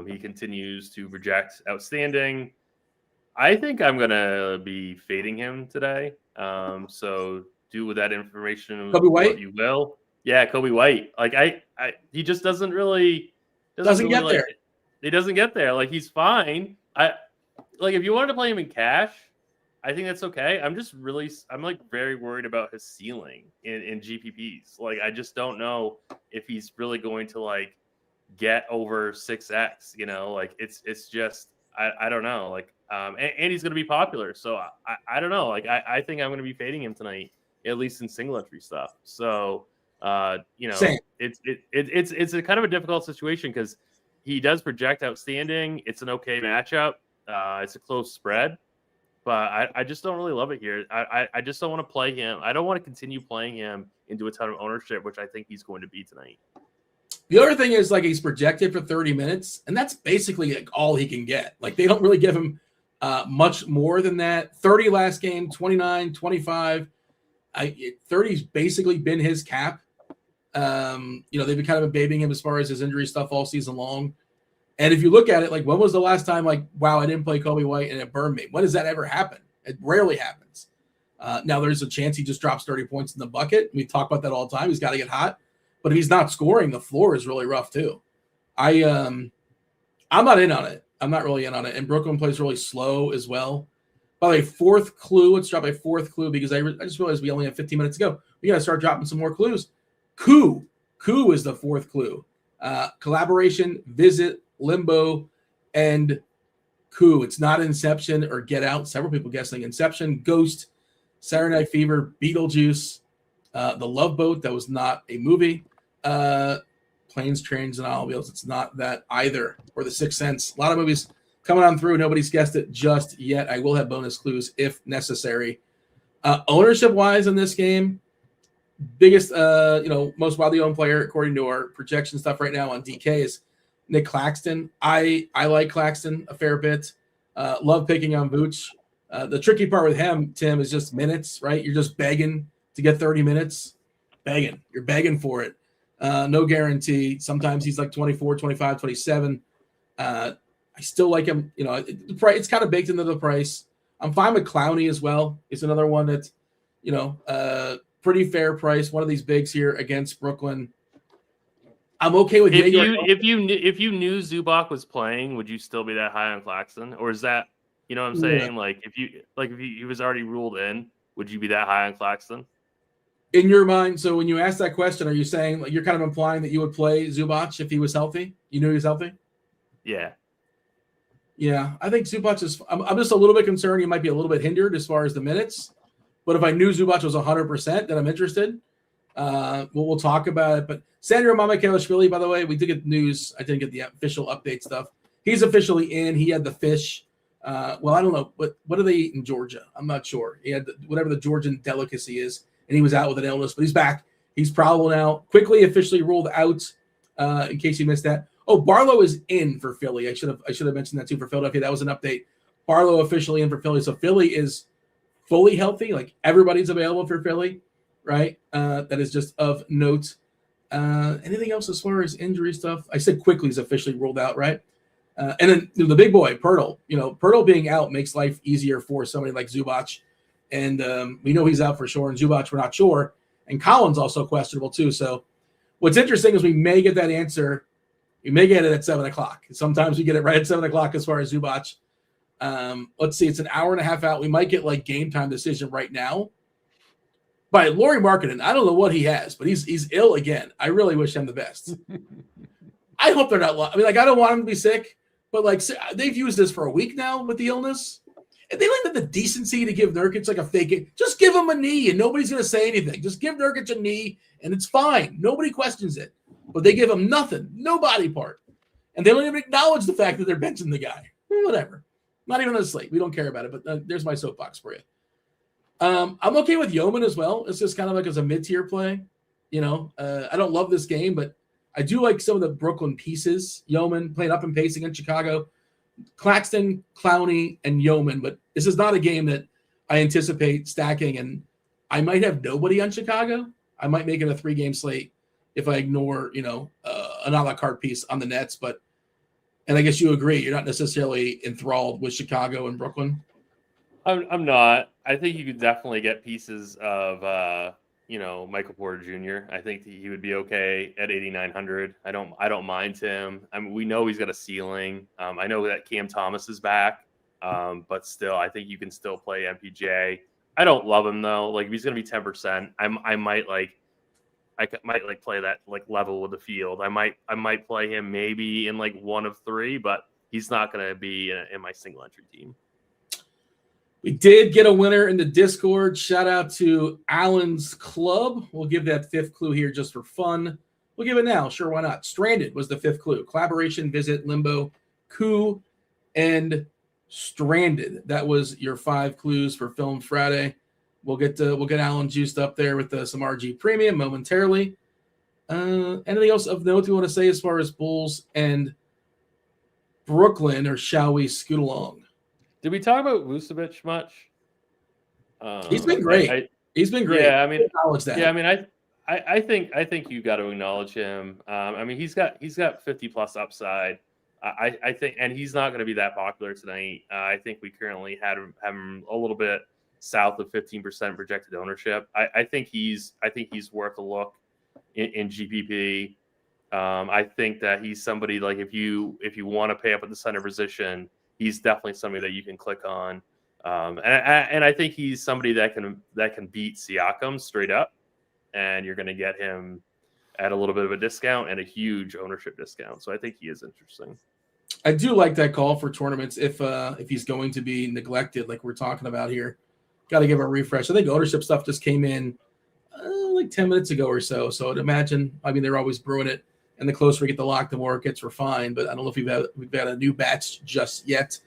He continues to reject outstanding. I think I'm going to be fading him today. So do with that information Kobe White? what you will. Yeah, Kobe White. Like he just doesn't really get there. He doesn't get there. Like he's fine. If you wanted to play him in cash, I think that's okay. I'm like very worried about his ceiling in GPPs. Like I just don't know if he's really going to like get over 6x. You know, like it's just I don't know. Like and he's going to be popular, so I don't know. Like I think I'm going to be fading him tonight, at least in single entry stuff. So Same. It's a kind of a difficult situation because he does project outstanding. It's an okay matchup. It's a close spread. But I just don't really love it here. I just don't want to play him. I don't want to continue playing him into a ton of ownership, which I think he's going to be tonight. The other thing is like he's projected for 30 minutes, and that's basically like all he can get. Like they don't really give him much more than that. 30 last game, 29, 25. 30's basically been his cap. They've been kind of babying him as far as his injury stuff all season long. And if you look at it, like when was the last time, like, wow, I didn't play Kobe White and it burned me? When does that ever happen? It rarely happens. Now there's a chance he just drops 30 points in the bucket. We talk about that all the time. He's got to get hot. But if he's not scoring, the floor is really rough too. I'm not in on it. I'm not really in on it. And Brooklyn plays really slow as well. By the way, fourth clue. Let's drop a fourth clue because I just realized we only have 15 minutes to go. We got to start dropping some more clues. Coup is the fourth clue. Collaboration, visit, limbo, and coup. It's not Inception or Get Out. Several people guessing Inception, Ghost, Saturday Night Fever, Beetlejuice, The Love Boat. That was not a movie. Planes, Trains, and Automobiles. It's not that either. Or The Sixth Sense. A lot of movies coming on through. Nobody's guessed it just yet. I will have bonus clues if necessary. Ownership-wise in this game, biggest, most widely owned player according to our projection stuff right now on DK is Nick Claxton. I like Claxton a fair bit. Love picking on Vooch. The tricky part with him, Tim, is just minutes, right? You're just begging to get 30 minutes. Begging. You're begging for it. No guarantee. Sometimes he's like 24, 25, 27. I still like him. The price, it's kind of baked into the price. I'm fine with Clowney as well. It's another one that's, pretty fair price. One of these bigs here against Brooklyn. I'm okay with if you knew Zubac was playing, would you still be that high on Claxton? Or is that, what I'm saying? Yeah. Like if he was already ruled in, would you be that high on Claxton? In your mind, so when you ask that question, are you saying like you're kind of implying that you would play Zubac if he was healthy? You knew he was healthy? Yeah. Yeah, I think Zubac is. I'm just a little bit concerned he might be a little bit hindered as far as the minutes. But if I knew Zubac was 100%, then I'm interested. We'll talk about it. But Sandro Mamakhalishvili, by the way, we did get news. I didn't get the official update stuff. He's officially in. He had the fish. I don't know. What do they eat in Georgia? I'm not sure. He had whatever the Georgian delicacy is, and he was out with an illness. But he's back. He's probable now. Quickly officially ruled out in case you missed that. Oh, Barlow is in for Philly. I should have mentioned that too for Philadelphia. That was an update. Barlow officially in for Philly. So Philly is fully healthy. Like everybody's available for Philly, right? That is just of note. Anything else as far as injury stuff? I said quickly is officially ruled out, right? And then the big boy, Pirtle. Pirtle being out makes life easier for somebody like Zubac. And we know he's out for sure. And Zubac, we're not sure. And Collins also questionable too. So what's interesting is we may get that answer. We may get it at 7 o'clock. Sometimes we get it right at 7 o'clock as far as Zubac. Let's see. It's an hour and a half out. We might get like game time decision right now. By Lauri Markkanen, I don't know what he has, but he's ill again. I really wish him the best. I hope they're not. I don't want him to be sick, but like they've used this for a week now with the illness, and they like have the decency to give Nurkic like a fake. Just give him a knee, and nobody's going to say anything. Just give Nurkic a knee, and it's fine. Nobody questions it. But they give him nothing, no body part, and they don't even acknowledge the fact that they're benching the guy. Whatever. Not even on the slate. We don't care about it. But there's my soapbox for you. I'm okay with Yeoman as well. It's just kind of like as a mid-tier play. I don't love this game, but I do like some of the Brooklyn pieces. Yeoman playing up and pacing in Chicago. Claxton, Clowney, and Yeoman, but this is not a game that I anticipate stacking, and I might have nobody on Chicago. I might make it a 3-game slate if I ignore, an a la carte piece on the Nets, and I guess you agree, you're not necessarily enthralled with Chicago and Brooklyn. I'm not. I think you could definitely get pieces of, Michael Porter Jr. I think he would be okay at 8,900. I don't mind him. I mean, we know he's got a ceiling. I know that Cam Thomas is back, but still, I think you can still play MPJ. I don't love him though. Like if he's gonna be 10%, I might play that like level with the field. I might play him maybe in like 1 of 3, but he's not gonna be in my single entry team. We did get a winner in the Discord. Shout out to Allen's Club. We'll give that 5th clue here just for fun. We'll give it now. Sure, why not? Stranded was the 5th clue. Collaboration, Visit, Limbo, Coup, and Stranded. That was your 5 clues for Film Friday. We'll get Allen juiced up there with some RG Premium momentarily. Anything else of note you want to say as far as Bulls and Brooklyn, or shall we scoot along? Did we talk about Vucevic much? He's been great. He's been great. Yeah, I mean, acknowledge that. Yeah, I mean, I think you got to acknowledge him. I mean, he's got 50+ upside. I think, and he's not going to be that popular tonight. I think we currently have him a little bit south of 15% projected ownership. I think he's worth a look in GPP. I think that he's somebody like if you want to pay up at the center position, he's definitely somebody that you can click on. And I think he's somebody that can beat Siakam straight up, and you're going to get him at a little bit of a discount and a huge ownership discount. So I think he is interesting. I do like that call for tournaments if he's going to be neglected, like we're talking about here. Got to give a refresh. I think ownership stuff just came in like 10 minutes ago or so. So I'd imagine, I mean, they're always brewing it, and the closer we get the lock, the more it gets refined. But I don't know if we've had a new batch just yet.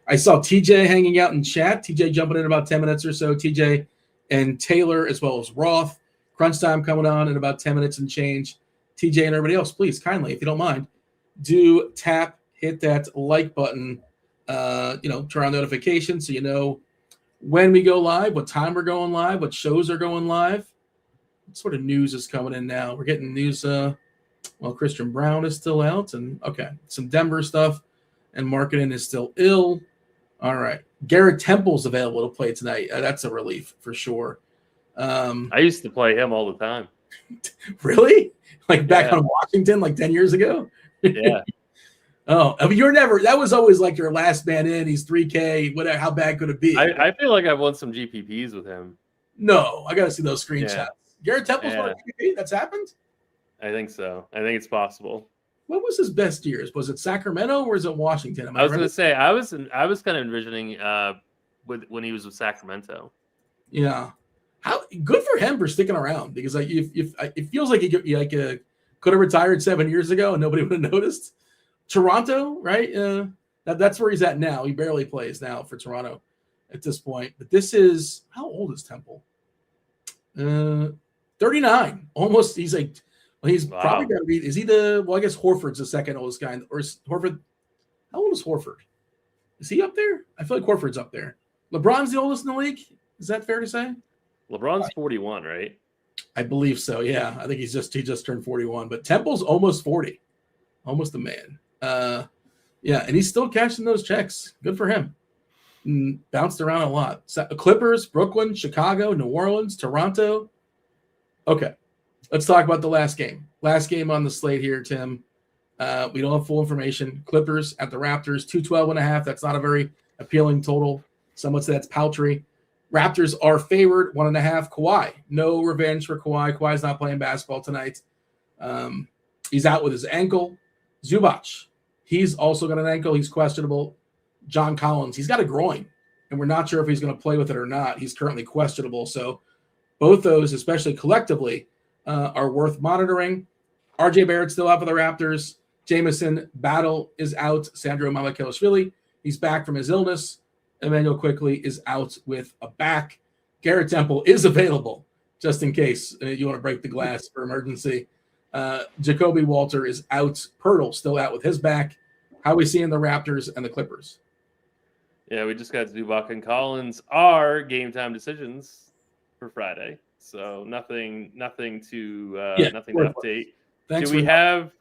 I saw TJ hanging out in chat. TJ jumping in about 10 minutes or so. TJ and Taylor, as well as Roth. Crunch time coming on in about 10 minutes and change. TJ and everybody else, please, kindly, if you don't mind, do hit that like button, turn on notifications so you know when we go live, what time we're going live, what shows are going live. What sort of news is coming in now? We're getting news. Christian Brown is still out, and some Denver stuff, and marketing is still ill. All right. Garrett Temple's available to play tonight. That's a relief for sure. I used to play him all the time. Really? Like back on Washington, like 10 years ago? Yeah. Oh, I mean, that was always like your last man in. He's 3K. Whatever. How bad could it be? I feel like I've won some GPPs with him. No, I got to see those screenshots. Yeah. Garrett Temple's won a GPP? That's happened? I think so. I think it's possible. What was his best years? Was it Sacramento or was it Washington? I was going to say I was kind of envisioning when he was with Sacramento. Yeah, how good for him for sticking around, because like if it feels like he could have retired 7 years ago and nobody would have noticed. Toronto, right? That's where he's at now. He barely plays now for Toronto at this point. But this is, how old is Temple? 39. Almost. He's like. Well, he's probably got to be. Is he I guess Horford's the second oldest guy. Or is Horford? How old is Horford? Is he up there? I feel like Horford's up there. LeBron's the oldest in the league. Is that fair to say? LeBron's 41, right? I believe so. Yeah, I think he just turned 41. But Temple's almost 40, almost a man. And he's still cashing those checks. Good for him. Bounced around a lot. Clippers, Brooklyn, Chicago, New Orleans, Toronto. Okay. Let's talk about the last game. Last game on the slate here, Tim. We don't have full information. Clippers at the Raptors, 212.5. That's not a very appealing total. Some would say that's paltry. Raptors are favored, 1.5. Kawhi. No revenge for Kawhi. Kawhi's not playing basketball tonight. He's out with his ankle. Zubac. He's also got an ankle. He's questionable. John Collins. He's got a groin, and we're not sure if he's going to play with it or not. He's currently questionable. So both those, especially collectively, are worth monitoring. RJ Barrett's still out for the Raptors. Jamison Battle is out. Sandro Mamakashvili, he's back from his illness. Emmanuel Quickly is out with a back. Garrett Temple is available, just in case you want to break the glass for emergency. Jacoby Walter is out. Pirtle still out with his back. How are we seeing the Raptors and the Clippers? Yeah, we just got Zubac and Collins are game time decisions for Friday, so nothing to update. Thanks. Do we have?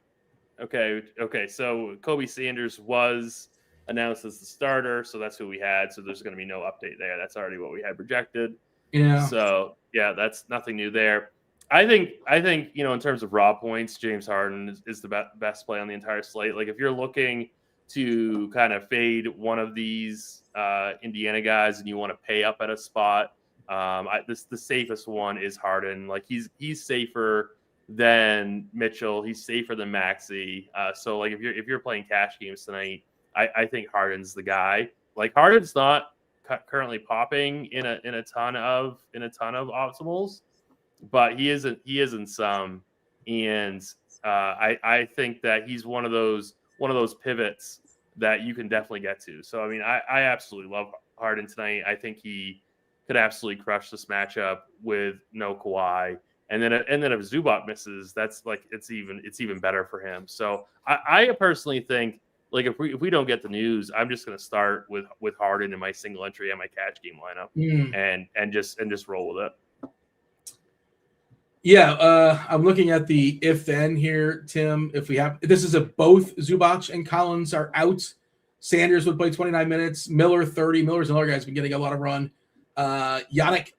Okay. So Kobe Sanders was announced as the starter, so that's who we had. So there's going to be no update there. That's already what we had projected. Yeah. So yeah, that's nothing new there. I think in terms of raw points, James Harden is the best play on the entire slate. Like if you're looking to kind of fade one of these Indiana guys and you want to pay up at a spot, the safest one is Harden. Like he's safer than Mitchell. He's safer than Maxey. So like if you're playing cash games tonight, I think Harden's the guy. Like Harden's not currently popping in a ton of optimals, but he is in some, and I think that he's one of those pivots that you can definitely get to. So I mean, I absolutely love Harden tonight. I think he could absolutely crush this matchup with no Kawhi. And then if Zubac misses, that's like it's even better for him. So I personally think like if we don't get the news, I'm just going to start with Harden in my single entry and my cash game lineup and just roll with it. Yeah, I'm looking at the if then here, Tim. If we have this is both Zubac and Collins are out. Sanders would play 29 minutes. Miller 30. Miller's another guy's been getting a lot of run. Yannick,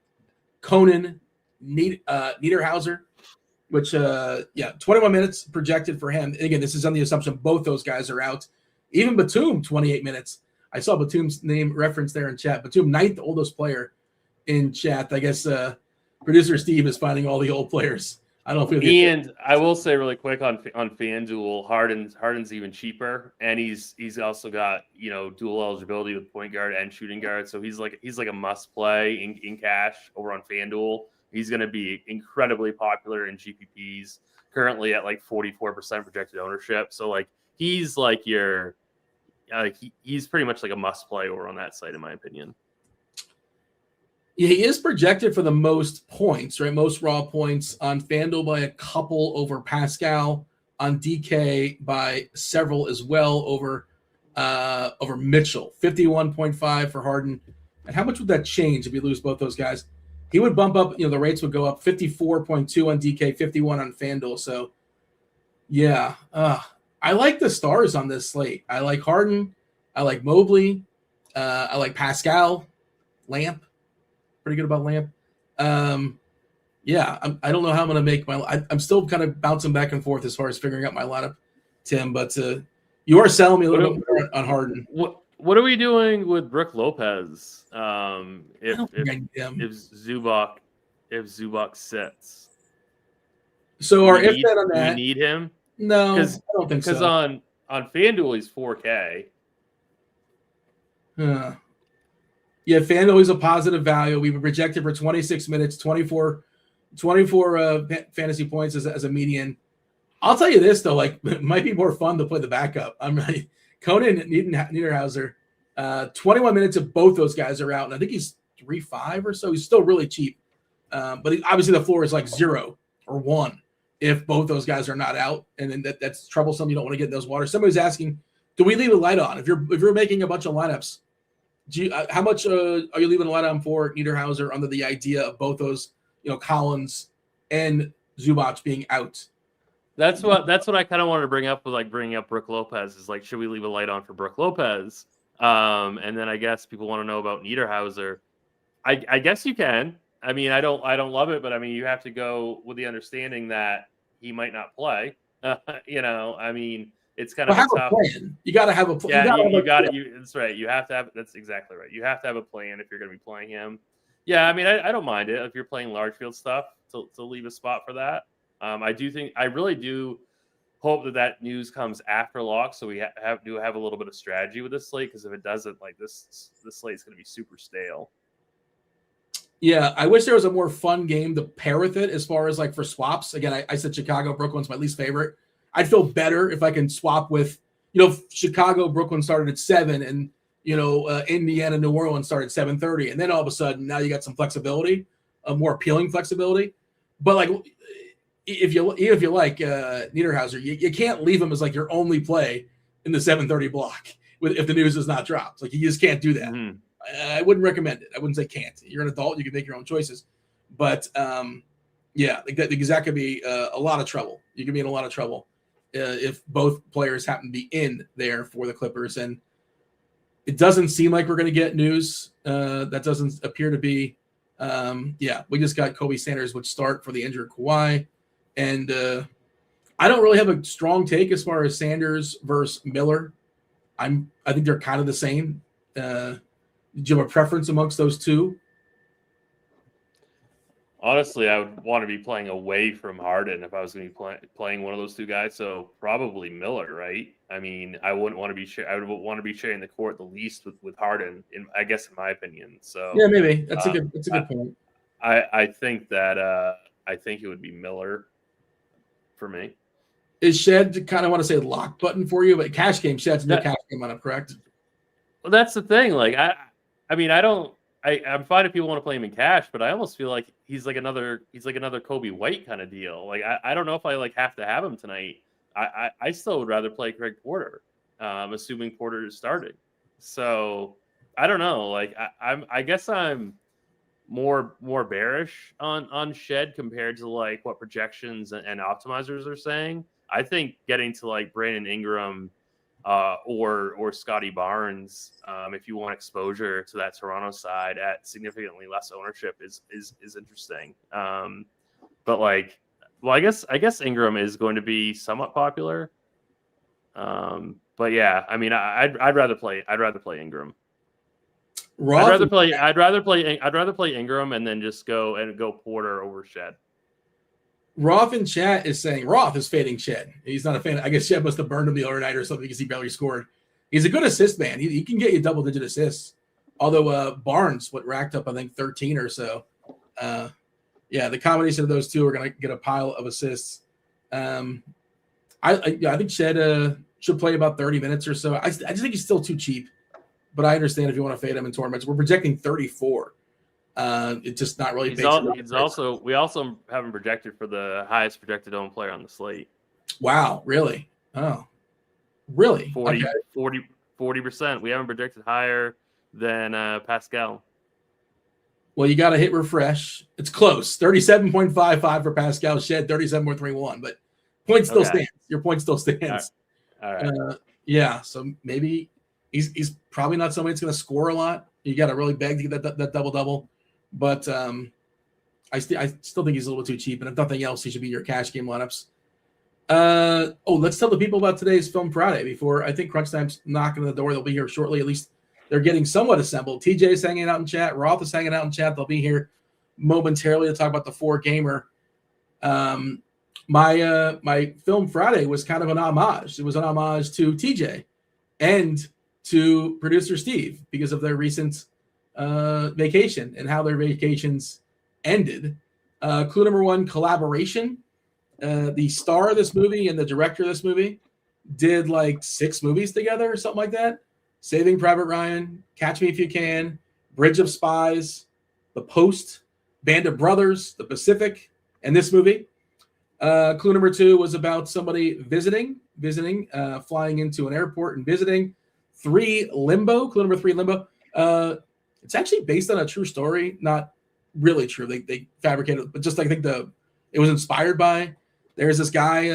Conan, Niederhauser, which 21 minutes projected for him. And again, this is on the assumption both those guys are out. Even Batum, 28 minutes. I saw Batum's name referenced there in chat. Batum, 9th oldest player in chat. I guess producer Steve is finding all the old players. I don't know if and I will say really quick on FanDuel, Harden's even cheaper, and he's also got dual eligibility with point guard and shooting guard, so he's like a must play in cash over on FanDuel. He's going to be incredibly popular in GPPs, currently at like 44% projected ownership. So like he's like he's pretty much like a must play over on that site in my opinion. Yeah, he is projected for the most points, right? Most raw points on FanDuel by a couple over Pascal, on DK by several as well over Mitchell. 51.5 for Harden. And how much would that change if we lose both those guys? He would bump up, the rates would go up 54.2 on DK, 51 on FanDuel. So, yeah, I like the stars on this slate. I like Harden. I like Mobley. I like Pascal. Lamp. Pretty good about Lamp. I don't know how I'm going to make I'm still kind of bouncing back and forth as far as figuring out my lineup, Tim. But you are selling me a little bit more on Harden. What are we doing with Brook Lopez? If Zubac sits. So our if bet on that. Do you need him? No, I don't think so. Because on FanDuel he's 4K. Yeah, FanDuel is a positive value. We were projected for 26 minutes, 24 fantasy points as a median. I'll tell you this though, like it might be more fun to play the backup. I'm ready. Conan Niederhauser, 21 minutes of both those guys are out, and I think he's 3.5 or so. He's still really cheap, but obviously the floor is like 0 or 1 if both those guys are not out, and then that's troublesome. You don't want to get in those waters. Somebody's asking, do we leave a light on if you're making a bunch of lineups? How much are you leaving a light on for Niederhauser under the idea of both those, Collins and Zubac being out? That's what I kind of wanted to bring up with like bringing up Brook Lopez is like, should we leave a light on for Brook Lopez? And then I guess people want to know about Niederhauser. I guess you can. I mean, I don't love it, but I mean, you have to go with the understanding that he might not play. I mean, it's kind of a tough plan. You got to have a plan. Yeah, you got it. That's right. You have to have. That's exactly right. You have to have a plan if you're going to be playing him. Yeah, I mean, I don't mind it if you're playing large field stuff to leave a spot for that. I really do hope that news comes after lock, so we have a little bit of strategy with this slate, because if it doesn't, like this slate's going to be super stale. Yeah, I wish there was a more fun game to pair with it as far as like for swaps. Again, I said Chicago, Brooklyn's my least favorite. I'd feel better if I can swap with, Chicago, Brooklyn started at 7 and, Indiana, New Orleans started at 7:30. And then all of a sudden now you got some flexibility, a more appealing flexibility. But like, if you like Niederhauser, you can't leave him as like your only play in the 7:30 block if the news is not dropped. Like, you just can't do that. Mm-hmm. I wouldn't recommend it. I wouldn't say can't. You're an adult. You can make your own choices. But, because that could be a lot of trouble. You could be in a lot of trouble if both players happen to be in there for the Clippers. And it doesn't seem like we're going to get news. That doesn't appear to be. We just got Kobe Sanders would start for the injured Kawhi. And I don't really have a strong take as far as Sanders versus Miller. I think they're kind of the same. Do you have a preference amongst those two? Honestly, I would want to be playing away from Harden if I was going to be playing one of those two guys. So probably Miller, right? I mean, I wouldn't want to be. I would want to be sharing the court the least with Harden, in my opinion. So yeah, maybe that's a good point. I think that I think it would be Miller for me. Is Shed kind of want to say lock button for you, but cash game Shed's no cash game on him, correct? Well, that's the thing. Like I mean, I'm fine if people want to play him in cash, but I almost feel like he's like another Kobe White kind of deal. Like I don't know if I have to have him tonight. I still would rather play Craig Porter, assuming Porter is starting. So I don't know. Like I guess I'm more bearish on Shed compared to like what projections and optimizers are saying. I think getting to like Brandon Ingram or Scotty Barnes, if you want exposure to that Toronto side at significantly less ownership is interesting. But like, well, I guess Ingram is going to be somewhat popular. But yeah, I mean, I'd rather play Ingram. Roth, I'd rather play Ingram and then just go Porter over Shed. Roth in chat is saying Roth is fading Shed. He's not a fan. I guess Shed must have burned him the other night or something because he barely scored. He's a good assist man. He can get you double-digit assists. Although Barnes racked up, I think, 13 or so. The combination of those two are going to get a pile of assists. I think Shed should play about 30 minutes or so. I just think he's still too cheap. But I understand if you want to fade him in tournaments. We're projecting 34. It's just not really. We also haven't projected for the highest projected owned player on the slate. Wow, really? Oh, really? 40%. We haven't projected higher than Pascal. Well, you got to hit refresh. It's close. 37.55 for Pascal. Shed 37.31, but point still stands. Your point still stands. All right. So maybe he's probably not somebody that's going to score a lot. You got to really beg to get that double-double. But I still think he's a little too cheap. And if nothing else, he should be your cash game lineups. Let's tell the people about today's Film Friday before I think Crunch Time's knocking on the door. They'll be here shortly. At least they're getting somewhat assembled. TJ is hanging out in chat. Roth is hanging out in chat. They'll be here momentarily to talk about the 4-gamer. My Film Friday was kind of an homage. It was an homage to TJ and to producer Steve because of their recent vacation and how their vacations ended. Clue number 1, collaboration. The star of this movie and the director of this movie did like 6 movies together or something like that. Saving Private Ryan, Catch Me If You Can, Bridge of Spies, The Post, Band of Brothers, The Pacific, and this movie. Clue number 2 was about somebody visiting, flying into an airport and visiting. 3, Limbo. Clue number 3, Limbo. It's actually based on a true story. Not really true. They fabricated it, but just I think it was inspired by. There's this guy,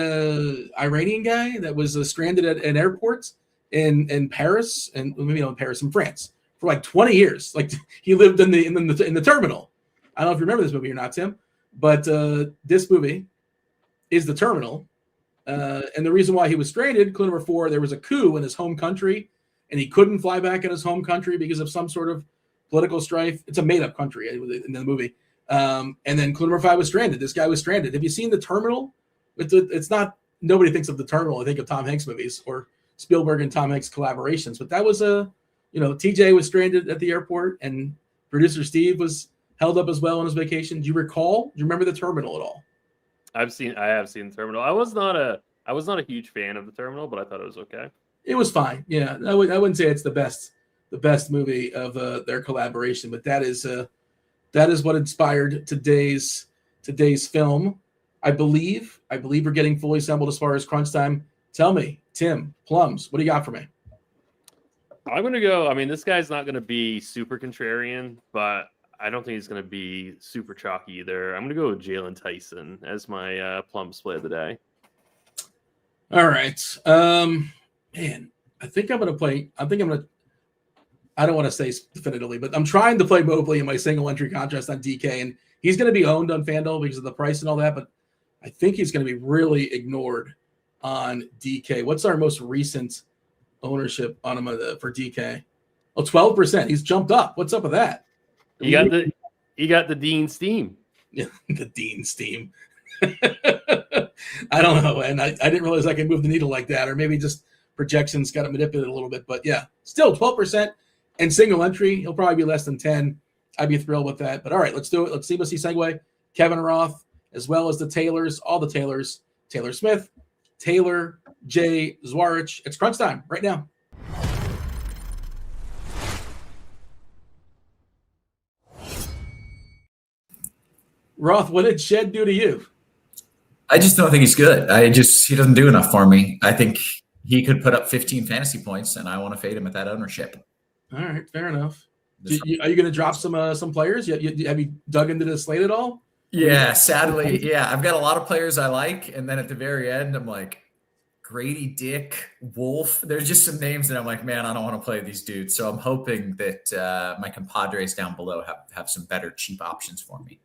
Iranian guy, that was stranded at an airport in Paris, and maybe not in Paris, in France, for like 20 years. Like he lived in the terminal. I don't know if you remember this movie or not, Tim, but this movie is the terminal. And the reason why he was stranded, clue number 4, there was a coup in his home country, and he couldn't fly back in his home country because of some sort of political strife. It's a made-up country in the movie. And then clue number 5 was stranded. This guy was stranded. Have you seen The Terminal? It's not. Nobody thinks of The Terminal. I think of Tom Hanks movies or Spielberg and Tom Hanks collaborations. But that was TJ was stranded at the airport, and producer Steve was held up as well on his vacation. Do you remember The Terminal at all? I have seen The Terminal. I was not a huge fan of The Terminal, but I thought it was okay. It was fine. Yeah, I wouldn't say it's the best movie of their collaboration, but that is what inspired today's film. I believe we're getting fully assembled as far as crunch time. Tell me, Tim, Plums, what do you got for me? I'm going to go. I mean, this guy's not going to be super contrarian, but I don't think he's going to be super chalky either. I'm going to go with Jalen Tyson as my Plums play of the day. All right. Man, I think I'm going to play. I don't want to say definitively, but I'm trying to play Mobley in my single entry contest on DK, and he's going to be owned on FanDuel because of the price and all that, but I think he's going to be really ignored on DK. What's our most recent ownership on him for DK? Oh, 12%. He's jumped up. What's up with that? You got the Dean Steam. Yeah, the Dean Steam. I don't know, and I didn't realize I could move the needle like that, or maybe just projections got it manipulated a little bit. But yeah, still 12% and single entry. He'll probably be less than 10. I'd be thrilled with that. But all right, let's do it. Let's see segue. Kevin Roth, as well as the Taylors, all the Taylors, Taylor Smith, Taylor, J, Zwarych. It's crunch time right now. Roth, what did Shed do to you? I just don't think he's good. He doesn't do enough for me. I think he could put up 15 fantasy points, and I want to fade him at that ownership. All right, fair enough. Are you going to drop some players? Have you dug into the slate at all? Yeah, sadly, yeah. I've got a lot of players I like, and then at the very end, I'm like, Grady Dick, Wolf. There's just some names that I'm like, man, I don't want to play these dudes. So I'm hoping that my compadres down below have some better cheap options for me.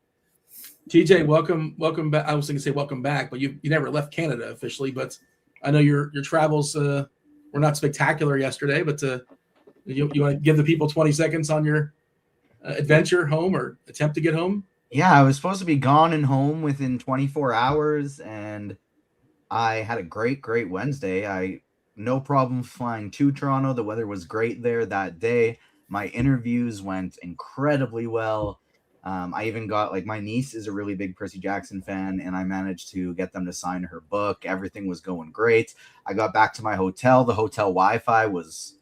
TJ, welcome back. I was going to say welcome back, but you never left Canada officially. But I know your travels were not spectacular yesterday. But you want to give the people 20 seconds on your adventure home or attempt to get home? Yeah, I was supposed to be gone and home within 24 hours, and I had a great Wednesday. No problem flying to Toronto. The weather was great there that day. My interviews went incredibly well. I even got, my niece is a really big Percy Jackson fan, and I managed to get them to sign her book. Everything was going great. I got back to my hotel. The hotel Wi-Fi was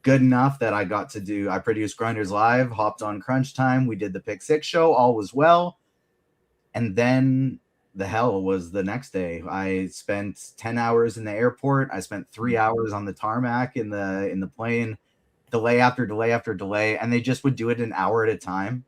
good enough that I produced GrindersLive, hopped on crunch time. We did the Pick 6 show. All was well. And then the hell was the next day. I spent 10 hours in the airport. I spent 3 hours on the tarmac in the plane, delay after delay after delay. And they just would do it an hour at a time.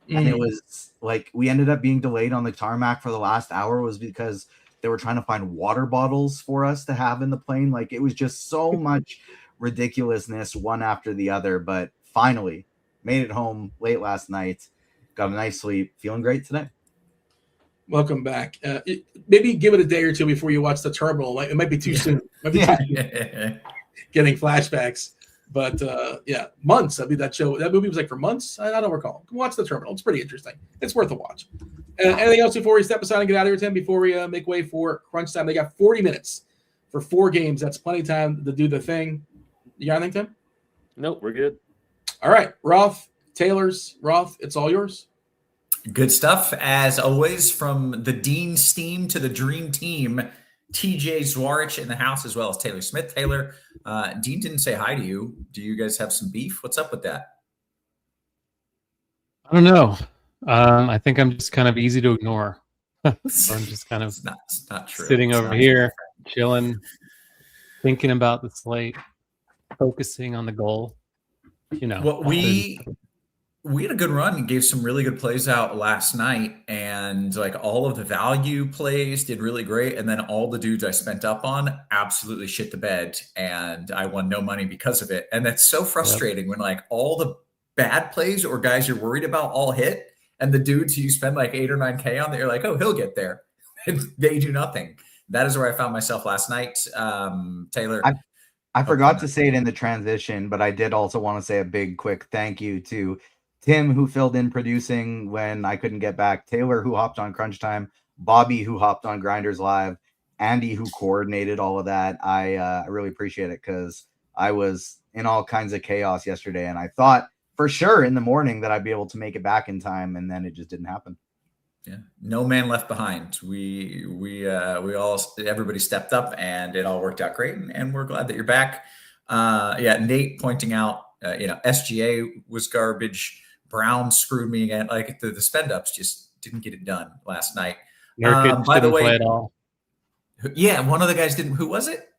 And it was like, we ended up being delayed on the tarmac for the last hour was because they were trying to find water bottles for us to have in the plane. Like, it was just so much ridiculousness one after the other, but finally made it home late last night, got a nice sleep, feeling great today. Welcome back. Maybe give it a day or two before you watch The Terminal. It might be too soon. Getting flashbacks. But months. I mean, that movie was for months. I don't recall. Watch The Terminal. It's pretty interesting. It's worth a watch. Anything else before we step aside and get out of here, Tim? Before we make way for crunch time, they got 40 minutes for 4 games. That's plenty of time to do the thing. You got anything, Tim? Nope, we're good. All right, Roth, it's all yours. Good stuff. As always, from the Dean Steam to the Dream Team, TJ Zwarych in the house, as well as Taylor Smith. Taylor, Dean didn't say hi to you. Do you guys have some beef? What's up with that? I don't know. I think I'm just kind of easy to ignore. So I'm just kind of it's not true. Sitting over here, chilling, thinking about the slate, focusing on the goal. Well, we had a good run and gave some really good plays out last night, and all of the value plays did really great. And then all the dudes I spent up on absolutely shit the bed, and I won no money because of it. And that's so frustrating when all the bad plays or guys you're worried about all hit, and the dudes who you spend 8 or 9K on, that you're like, oh, he'll get there. And they do nothing. That is where I found myself last night. Taylor. I forgot to say it in the transition, but I did also want to say a big quick thank you to Tim, who filled in producing when I couldn't get back, Taylor, who hopped on crunch time, Bobby, who hopped on GrindersLive, Andy, who coordinated all of that. I really appreciate it because I was in all kinds of chaos yesterday, and I thought for sure in the morning that I'd be able to make it back in time, and then it just didn't happen. Yeah, no man left behind. Everybody stepped up, and it all worked out great, and we're glad that you're back. Nate pointing out, SGA was garbage. Brown screwed me again. The spend ups just didn't get it done last night. By the way, play at all. Yeah, one of the guys didn't. Who was it?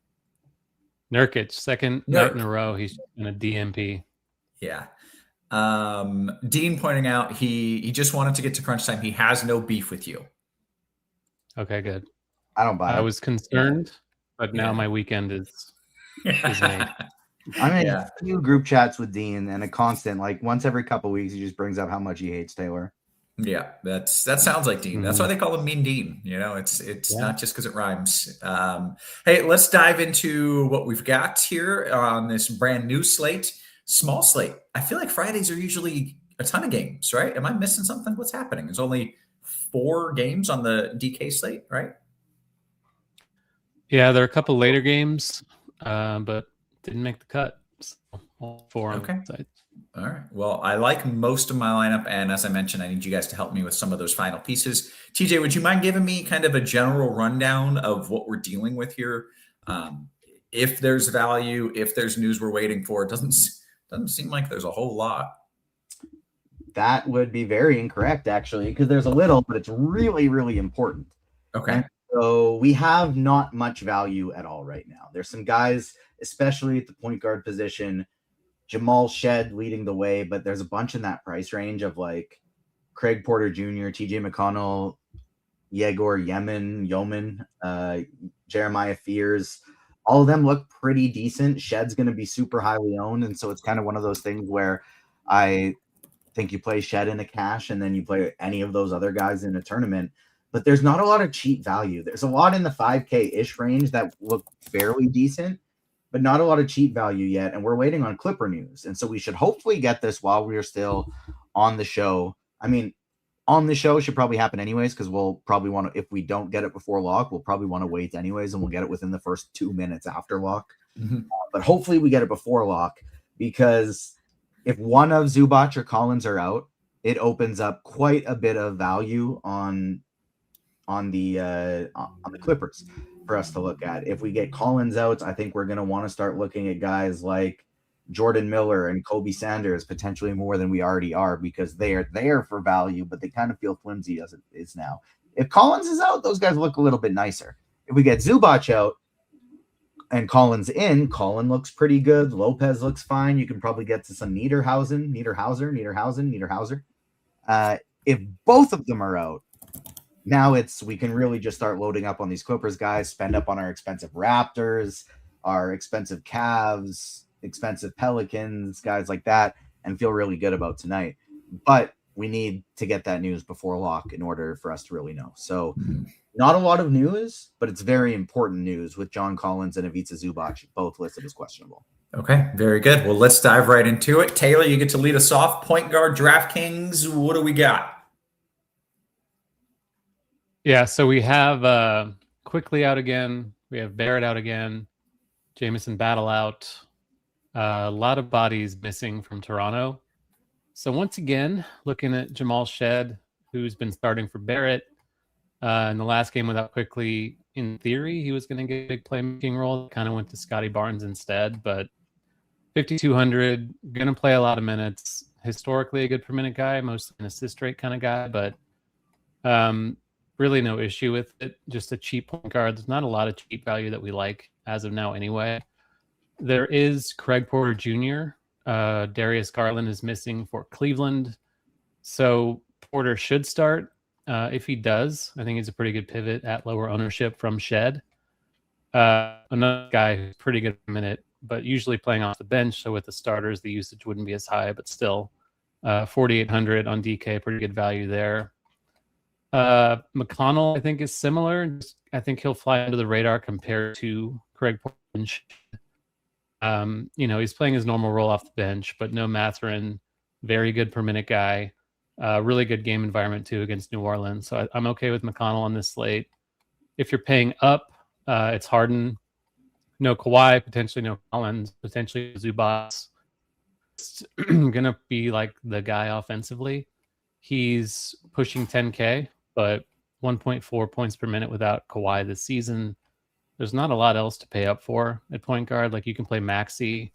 Nurkic, second night in a row, he's in a DMP. Yeah. Dean pointing out he just wanted to get to crunch time. He has no beef with you. Okay, good. I don't buy it. I was concerned, but now my weekend is made. I'm in a few group chats with Dean, and a constant, like once every couple of weeks, he just brings up how much he hates Taylor. Yeah, that sounds like Dean. That's why they call him Mean Dean. You know, it's not just because it rhymes. Hey, let's dive into what we've got here on this brand new slate, small slate. I feel like Fridays are usually a ton of games, right? Am I missing something? What's happening? There's only 4 games on the DK slate, right? Yeah, there are a couple later games, but didn't make the cut. So all 4 on the site. All right. Well, I like most of my lineup. And as I mentioned, I need you guys to help me with some of those final pieces. TJ, would you mind giving me kind of a general rundown of what we're dealing with here? If there's value, if there's news we're waiting for, it doesn't seem like there's a whole lot. That would be very incorrect, actually, because there's a little, but it's really, really important. Okay. And so we have not much value at all right now. There's some guys, especially at the point guard position, Jamal Shed leading the way, but there's a bunch in that price range of like Craig Porter Jr., TJ McConnell, Yegor Yeoman, Jeremiah Fears. All of them look pretty decent. Shed's going to be super highly owned, and so it's kind of one of those things where I think you play Shed in a cash and then you play any of those other guys in a tournament. But there's not a lot of cheap value. There's a lot in the 5K-ish range that look fairly decent, but not a lot of cheap value yet. And we're waiting on Clipper news. And so we should hopefully get this while we're still on the show. I mean, on the show should probably happen anyways, because we'll probably want to, if we don't get it before lock, we'll probably want to wait anyways, and we'll get it within the first 2 minutes after lock. But hopefully we get it before lock, because if one of Zubac or Collins are out, it opens up quite a bit of value on the Clippers for us to look at. If we get Collins out, I think we're going to want to start looking at guys like Jordan Miller and Kobe Sanders potentially more than we already are, because they are there for value, but they kind of feel flimsy as it is now. If Collins is out, those guys look a little bit nicer. If we get Zubac out and Collins in, Collin looks pretty good. Lopez looks fine. You can probably get to some Niederhauser. If both of them are out, now we can really just start loading up on these Clippers guys, spend up on our expensive Raptors, our expensive Cavs, expensive Pelicans, guys like that, and feel really good about tonight. But we need to get that news before lock in order for us to really know. So not a lot of news, but it's very important news with John Collins and Ivica Zubac both listed as questionable. Okay, very good. Well, let's dive right into it. Taylor, you get to lead us off. Point guard, DraftKings, what do we got? Yeah, so we have Quickly out again. We have Barrett out again. Jamison Battle out. A lot of bodies missing from Toronto. So once again, looking at Jamal Shed, who's been starting for Barrett. In the last game without Quickly, in theory, he was going to get a big playmaking role. Kind of went to Scotty Barnes instead, but 5,200, going to play a lot of minutes. Historically, a good per minute guy, mostly an assist rate kind of guy, but really no issue with it. Just a cheap point guard. There's not a lot of cheap value that we like as of now anyway. There is Craig Porter Jr. Darius Garland is missing for Cleveland. So Porter should start. If he does, I think he's a pretty good pivot at lower ownership from Shed. Another guy who's pretty good per minute, but usually playing off the bench. So with the starters, the usage wouldn't be as high, but still 4,800 on DK, pretty good value there. McConnell, I think, is similar. I think he'll fly under the radar compared to Craig Porter. He's playing his normal role off the bench, but no Mathurin. Very good per minute guy. Really good game environment too against New Orleans. So I'm okay with McConnell on this slate. If you're paying up, it's Harden. No Kawhi, potentially no Collins, potentially Zubac. It's gonna be like the guy offensively. He's pushing 10K, but 1.4 points per minute without Kawhi this season. There's not a lot else to pay up for at point guard. Like you can play Maxey.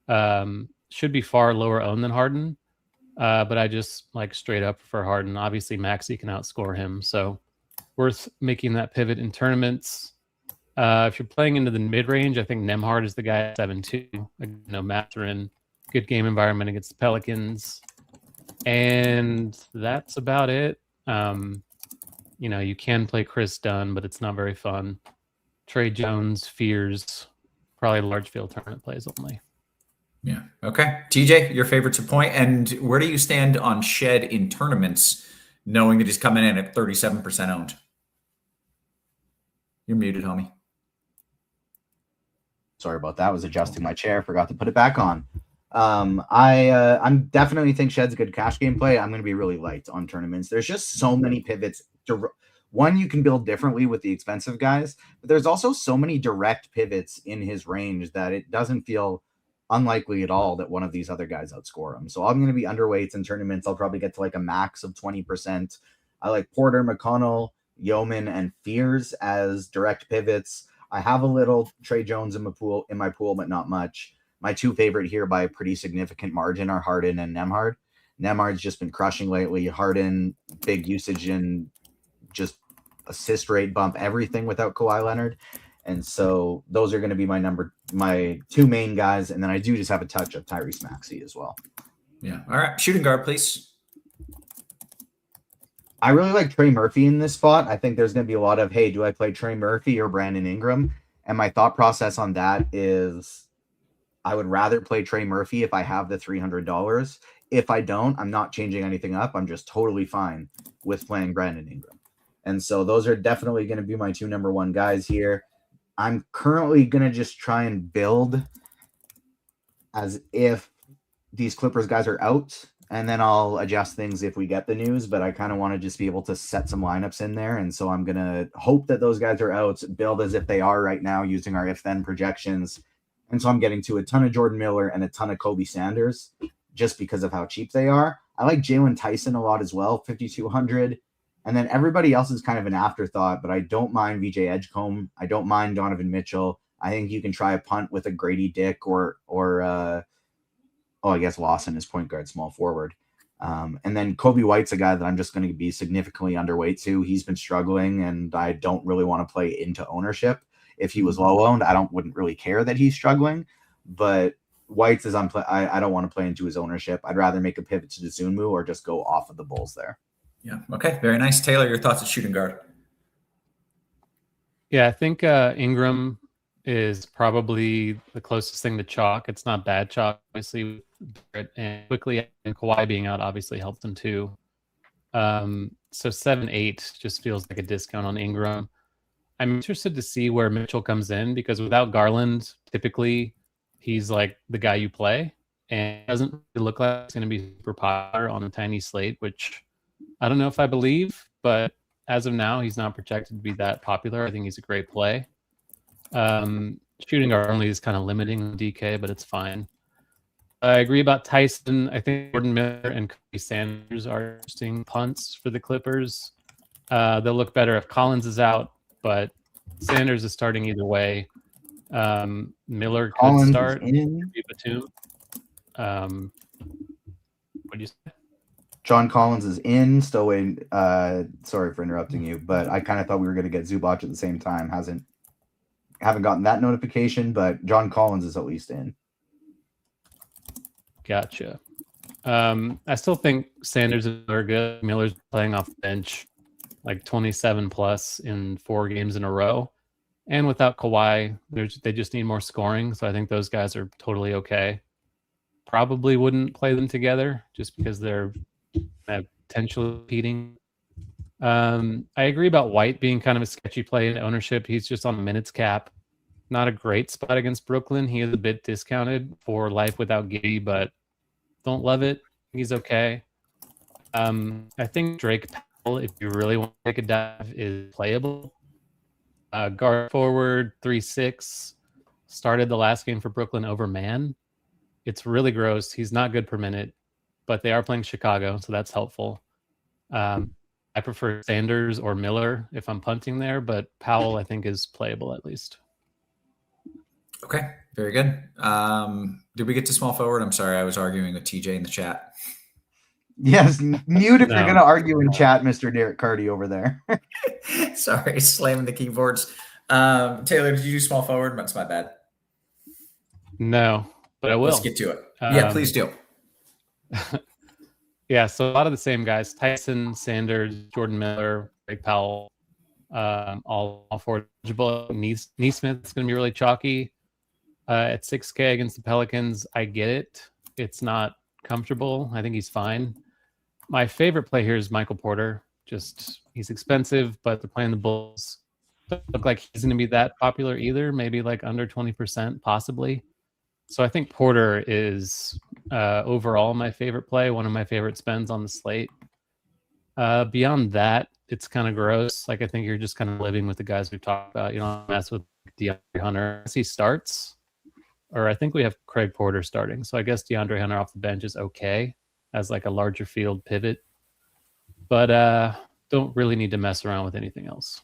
Should be far lower owned than Harden. But I just like straight up for Harden. Obviously, Maxey can outscore him. So worth making that pivot in tournaments. If you're playing into the mid-range, I think Nembhard is the guy at 7-2. Mathurin, good game environment against the Pelicans. And that's about it. You can play Chris Dunn, but it's not very fun. Trey Jones, Fears, probably large field tournament plays only. Yeah. Okay. TJ, your favorite to point, and where do you stand on Shed in tournaments, knowing that he's coming in at 37% owned? You're muted, homie. Sorry about that. I was adjusting my chair. Forgot to put it back on. I'm definitely think Shed's a good cash game play. I'm going to be really light on tournaments. There's just so many pivots. One, you can build differently with the expensive guys, but there's also so many direct pivots in his range that it doesn't feel unlikely at all that one of these other guys outscore him. So I'm going to be underweights in tournaments. I'll probably get to like a max of 20%. I like Porter, McConnell, Yeoman, and Fears as direct pivots. I have a little Trey Jones in my pool, but not much. My two favorite here by a pretty significant margin are Harden and Nembhard. Nembhard's just been crushing lately. Harden, big usage and just assist rate bump, everything without Kawhi Leonard. And so those are going to be my two main guys. And then I do just have a touch of Tyrese Maxey as well. Yeah. All right. Shooting guard, please. I really like Trey Murphy in this spot. I think there's going to be a lot of, hey, do I play Trey Murphy or Brandon Ingram? And my thought process on that is I would rather play Trey Murphy if I have the $300. If I don't, I'm not changing anything up. I'm just totally fine with playing Brandon Ingram. And so those are definitely going to be my two number one guys here. I'm currently going to just try and build as if these Clippers guys are out, and then I'll adjust things if we get the news, but I kind of want to just be able to set some lineups in there. And so I'm going to hope that those guys are out, build as if they are right now using our if-then projections. And so I'm getting to a ton of Jordan Miller and a ton of Kobe Sanders just because of how cheap they are. I like Jalen Tyson a lot as well, 5,200. And then everybody else is kind of an afterthought, but I don't mind VJ Edgecombe. I don't mind Donovan Mitchell. I think you can try a punt with a Grady Dick or I guess Lawson is point guard, small forward. And then Kobe White's a guy that I'm just going to be significantly underweight to. He's been struggling, and I don't really want to play into ownership. If he was low owned, wouldn't really care that he's struggling. But White's is I don't want to play into his ownership. I'd rather make a pivot to Dzumhur or just go off of the Bulls there. Yeah. Okay. Very nice. Taylor, your thoughts at shooting guard? Yeah, I think Ingram is probably the closest thing to chalk. It's not bad chalk, obviously, and quickly, and Kawhi being out obviously helped him too. So 7-8 just feels like a discount on Ingram. I'm interested to see where Mitchell comes in, because without Garland, typically he's like the guy you play, and it doesn't really look like it's going to be super popular on a tiny slate, which I don't know if I believe, but as of now, he's not projected to be that popular. I think he's a great play. Shooting guard only is kind of limiting DK, but it's fine. I agree about Tyson. I think Jordan Miller and Kobe Sanders are interesting punts for the Clippers. They'll look better if Collins is out, but Sanders is starting either way. Miller could Collins start. in. Batum. What do you say? John Collins is in. Still waiting. Sorry for interrupting you, but I kind of thought we were going to get Zubac at the same time. Haven't gotten that notification, but John Collins is at least in. Gotcha. I still think Sanders are good. Miller's playing off the bench, like 27 plus in 4 games in a row. And without Kawhi, they just need more scoring. So I think those guys are totally okay. Probably wouldn't play them together just because they're potentially competing. I agree about White being kind of a sketchy play in ownership. He's just on the minutes cap. Not a great spot against Brooklyn. He is a bit discounted for life without Giddy, but don't love it. He's okay. I think Drake Powell, if you really want to take a dive, is playable. Guard forward, 3-6. Started the last game for Brooklyn over Man. It's really gross. He's not good per minute, but they are playing Chicago, so that's helpful. I prefer Sanders or Miller if I'm punting there, but Powell, I think, is playable at least. Okay, very good. Did we get to small forward? I'm sorry, I was arguing with TJ in the chat. Yes, mute if you're going to argue in chat, Mr. Derek Carty over there. Sorry, slamming the keyboards. Taylor, did you do small forward? That's my bad. No, but I will. Let's get to it. Yeah, please do. Yeah, so a lot of the same guys: Tyson, Sanders, Jordan Miller, Greg Powell, all four eligible. Neesmith's going to be really chalky at 6K against the Pelicans. I get it; it's not comfortable. I think he's fine. My favorite play here is Michael Porter. Just he's expensive, but they're playing the Bulls. Doesn't look like he's going to be that popular either. Maybe like under 20%, possibly. So I think Porter is overall my favorite play, one of my favorite spends on the slate. Beyond that, it's kind of gross. Like I think you're just kind of living with the guys we've talked about. You don't mess with DeAndre Hunter as he starts, or I think we have Craig Porter starting. So I guess DeAndre Hunter off the bench is okay as like a larger field pivot, but don't really need to mess around with anything else.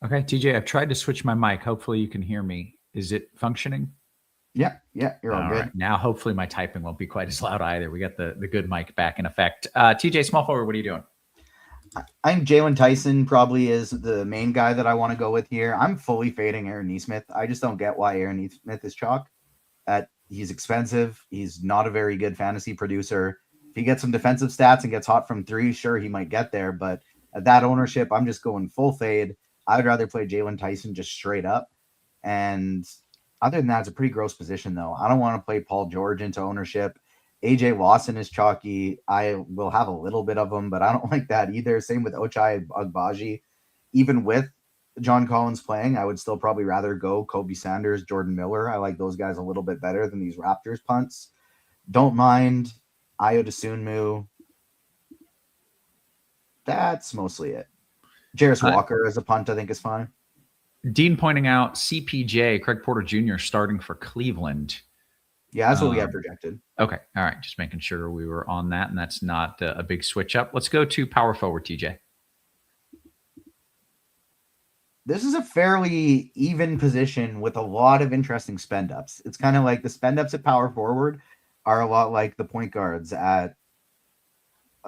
Okay, TJ, I've tried to switch my mic. Hopefully you can hear me. Is it functioning? Yeah, you're all good. Right. Now, hopefully my typing won't be quite as loud either. We got the good mic back in effect. TJ, small forward, what are you doing? I'm Jalen Tyson probably is the main guy that I want to go with here. I'm fully fading Aaron Neesmith. I just don't get why Aaron Neesmith is chalk. He's expensive. He's not a very good fantasy producer. If he gets some defensive stats and gets hot from three, sure, he might get there. But at that ownership, I'm just going full fade. I would rather play Jalen Tyson just straight up. And other than that, it's a pretty gross position, though. I don't want to play Paul George into ownership. AJ Lawson is chalky. I will have a little bit of him, but I don't like that either. Same with Ochai Agbaji. Even with John Collins playing, I would still probably rather go Kobe Sanders, Jordan Miller. I like those guys a little bit better than these Raptors punts. Don't mind Ayo Dosunmu. That's mostly it. Jarris Walker as a punt, I think, is fine. Dean pointing out CPJ, Craig Porter Jr. starting for Cleveland. Yeah, that's what we have projected. Okay. All right. Just making sure we were on that, and that's not a big switch up. Let's go to power forward, TJ. This is a fairly even position with a lot of interesting spend ups. It's kind of like the spend ups at power forward are a lot like the point guards at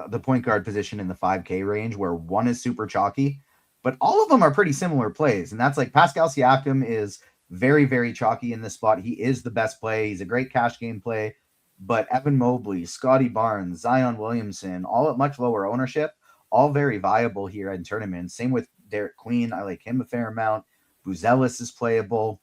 the point guard position in the 5K range, where one is super chalky, but all of them are pretty similar plays. And that's like Pascal Siakam is very, very chalky in this spot. He is the best play. He's a great cash game play, but Evan Mobley, Scotty Barnes, Zion Williamson, all at much lower ownership, all very viable here in tournaments. Same with Derek Queen. I like him a fair amount. Buzelis is playable.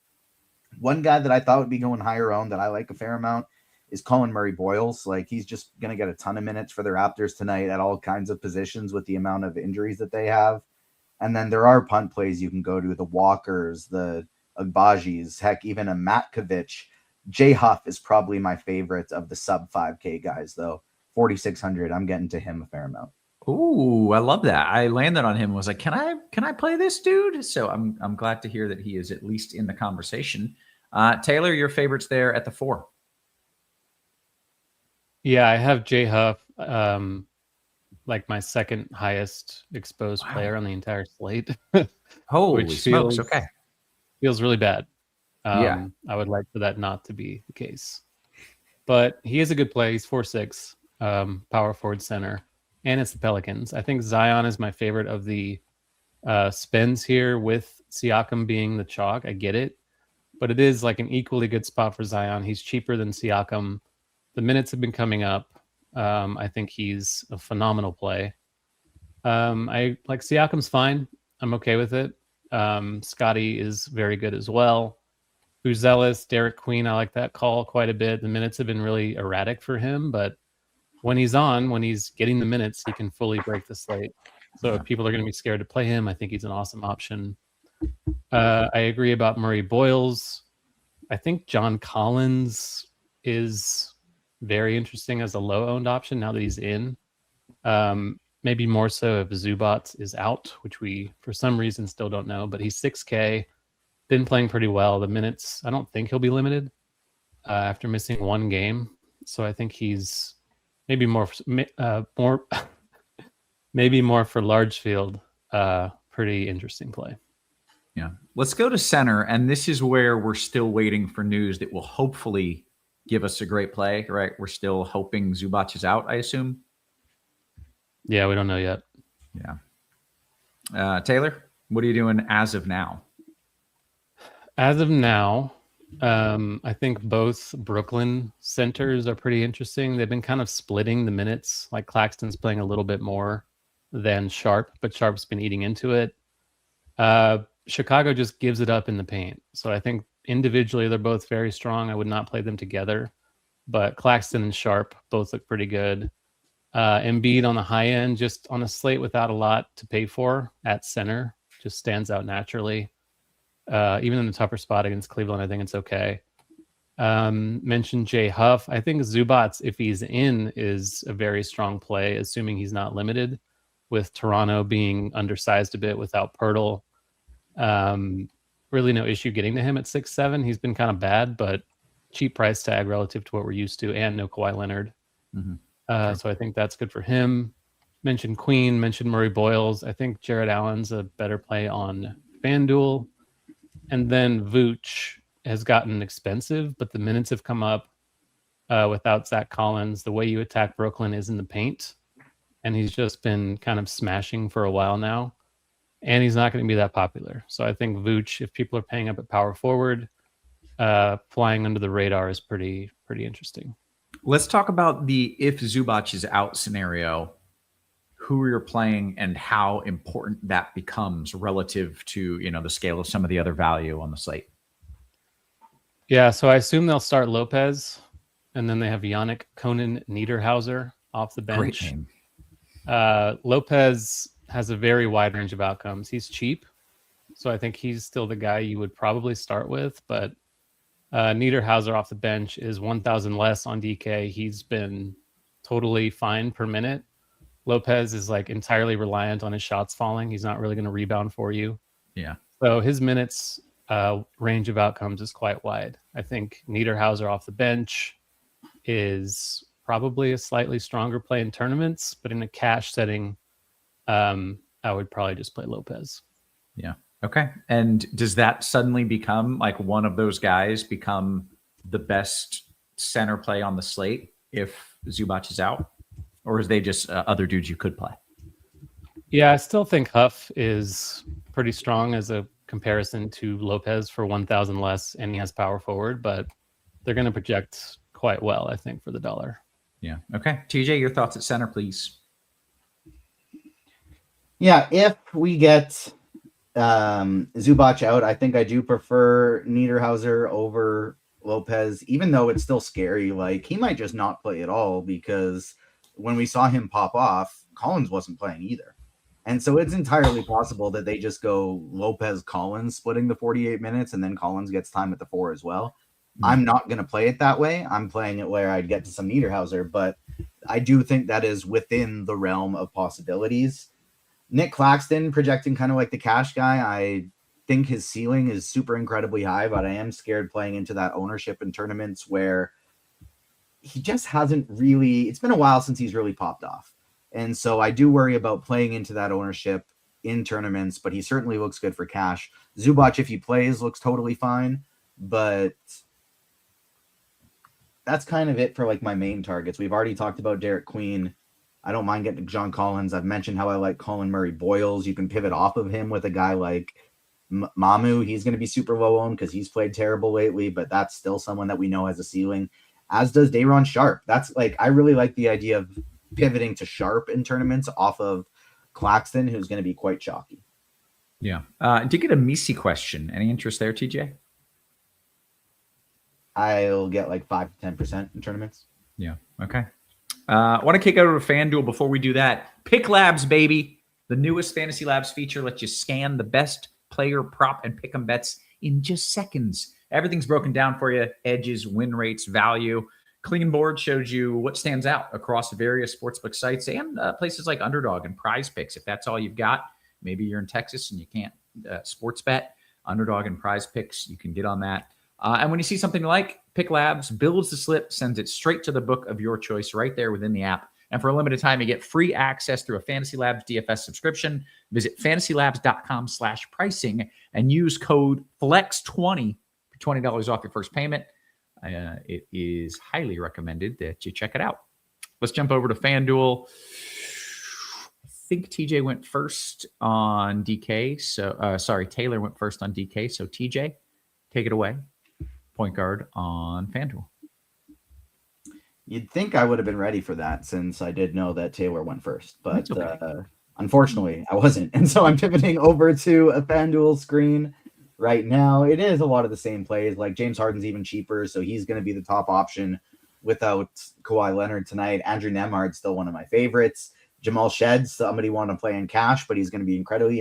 One guy that I thought would be going higher owned that I like a fair amount is Colin Murray-Boyles. Like, he's just going to get a ton of minutes for the Raptors tonight at all kinds of positions with the amount of injuries that they have. And then there are punt plays you can go to, the Walkers, the Agbajis, heck, even a Matkovic. Jay Huff is probably my favorite of the sub 5K guys, though. 4,600, I'm getting to him a fair amount. Ooh, I love that. I landed on him and was like, can I play this dude? So I'm glad to hear that he is at least in the conversation. Taylor, your favorites there at the 4. Yeah, I have Jay Huff, like my second highest exposed player on the entire slate. Holy smokes! Okay, feels really bad. Yeah, I would like for that not to be the case, but he is a good play. He's 4'6", power forward center, and it's the Pelicans. I think Zion is my favorite of the spends here, with Siakam being the chalk. I get it, but it is like an equally good spot for Zion. He's cheaper than Siakam. The minutes have been coming up. I think he's a phenomenal play. I like Siakam's fine. I'm okay with it. Scotty is very good as well. Buzelis, Derek Queen, I like that call quite a bit. The minutes have been really erratic for him, but when he's getting the minutes, he can fully break the slate. So if people are going to be scared to play him, I think he's an awesome option. I agree about Murray-Boyles. I think John Collins is very interesting as a low-owned option now that he's in. Maybe more so if Zubats is out, which we, for some reason, still don't know. But he's 6K, been playing pretty well. The minutes, I don't think he'll be limited after missing one game. So I think he's maybe more maybe more for large field. Pretty interesting play. Yeah. Let's go to center, and this is where we're still waiting for news that will hopefully give us a great play, right? We're still hoping Zubac is out, I assume. Yeah, we don't know yet. Yeah. Taylor, what are you doing as of now? As of now, I think both Brooklyn centers are pretty interesting. They've been kind of splitting the minutes. Like Claxton's playing a little bit more than Sharp, but Sharp's been eating into it. Chicago just gives it up in the paint. So I think individually they're both very strong. I would not play them together, but Claxton and Sharp both look pretty good. Embiid on the high end, just on a slate without a lot to pay for at center, just stands out naturally. Even in the tougher spot against Cleveland, I think it's okay. Mentioned Jay Huff. I think Zubats, if he's in, is a very strong play, assuming he's not limited, with Toronto being undersized a bit without Pirtle. Really no issue getting to him at 6'7". He's been kind of bad, but cheap price tag relative to what we're used to, and no Kawhi Leonard. So I think that's good for him. Mentioned Queen, mentioned Murray Boyles. I think Jared Allen's a better play on FanDuel. And then Vooch has gotten expensive, but the minutes have come up without Zach Collins. The way you attack Brooklyn is in the paint, and he's just been kind of smashing for a while now, and he's not going to be that popular. So I think Vooch, if people are paying up at power forward, flying under the radar is pretty interesting. Let's talk about the if Zubac is out scenario, who you're playing and how important that becomes relative to, the scale of some of the other value on the slate. Yeah, so I assume they'll start Lopez, and then they have Yannick Conan Niederhauser off the bench. Great name. Lopez has a very wide range of outcomes. He's cheap, so I think he's still the guy you would probably start with, but Niederhauser off the bench is 1,000 less on DK. He's been totally fine per minute. Lopez is like entirely reliant on his shots falling. He's not really going to rebound for you. Yeah. So his minutes range of outcomes is quite wide. I think Niederhauser off the bench is probably a slightly stronger play in tournaments, but in a cash setting, I would probably just play Lopez. Yeah. Okay. And does that suddenly become like one of those guys become the best center play on the slate if Zubac is out? Or is they just other dudes you could play? Yeah, I still think Huff is pretty strong as a comparison to Lopez for 1,000 less, and he has power forward, but they're going to project quite well, I think, for the dollar. Yeah. Okay. TJ, your thoughts at center, please. Yeah, if we get Zubac out, I think I do prefer Niederhauser over Lopez, even though it's still scary. Like, he might just not play at all, because when we saw him pop off, Collins wasn't playing either. And so it's entirely possible that they just go Lopez Collins splitting the 48 minutes, and then Collins gets time at the 4 as well. I'm not going to play it that way. I'm playing it where I'd get to some Niederhauser, but I do think that is within the realm of possibilities. Nick Claxton projecting kind of like the cash guy. I think his ceiling is super incredibly high, but I am scared playing into that ownership in tournaments where he just hasn't really, it's been a while since he's really popped off. And so I do worry about playing into that ownership in tournaments, but he certainly looks good for cash. Zubac, if he plays, looks totally fine, but that's kind of it for like my main targets. We've already talked about Derek Queen. I don't mind getting John Collins. I've mentioned how I like Colin Murray Boyles. You can pivot off of him with a guy like Mamu. He's going to be super low owned because he's played terrible lately, but that's still someone that we know has a ceiling, as does Day'Ron Sharp. That's like, I really like the idea of pivoting to Sharp in tournaments off of Claxton, who's going to be quite chalky. Yeah. Did get a Misi question. Any interest there, TJ? I'll get like 5 to 10% in tournaments. Yeah. Okay. I want to kick over to FanDuel. Before we do that, Pick Labs, baby. The newest Fantasy Labs feature lets you scan the best player, prop, and pick 'em bets in just seconds. Everything's broken down for you. Edges, win rates, value. Clean board shows you what stands out across various sportsbook sites and places like Underdog and Prize Picks. If that's all you've got, maybe you're in Texas and you can't sports bet, Underdog and Prize Picks, you can get on that. And when you see something like Pick Labs, builds the slip, sends it straight to the book of your choice right there within the app. And for a limited time, you get free access through a Fantasy Labs DFS subscription. Visit fantasylabs.com/pricing and use code FLEX20 for $20 off your first payment. It is highly recommended that you check it out. Let's jump over to FanDuel. I think TJ went first on DK. So, sorry, Taylor went first on DK. So TJ, take it away. Point guard on FanDuel. You'd think I would have been ready for that since I did know that Taylor went first, but okay. Unfortunately, I wasn't. And so I'm pivoting over to a FanDuel screen right now. It is a lot of the same plays. Like James Harden's even cheaper, so he's going to be the top option without Kawhi Leonard tonight. Andrew Nemhard's still one of my favorites. Jamal Shedd's somebody want to play in cash, but he's going to be incredibly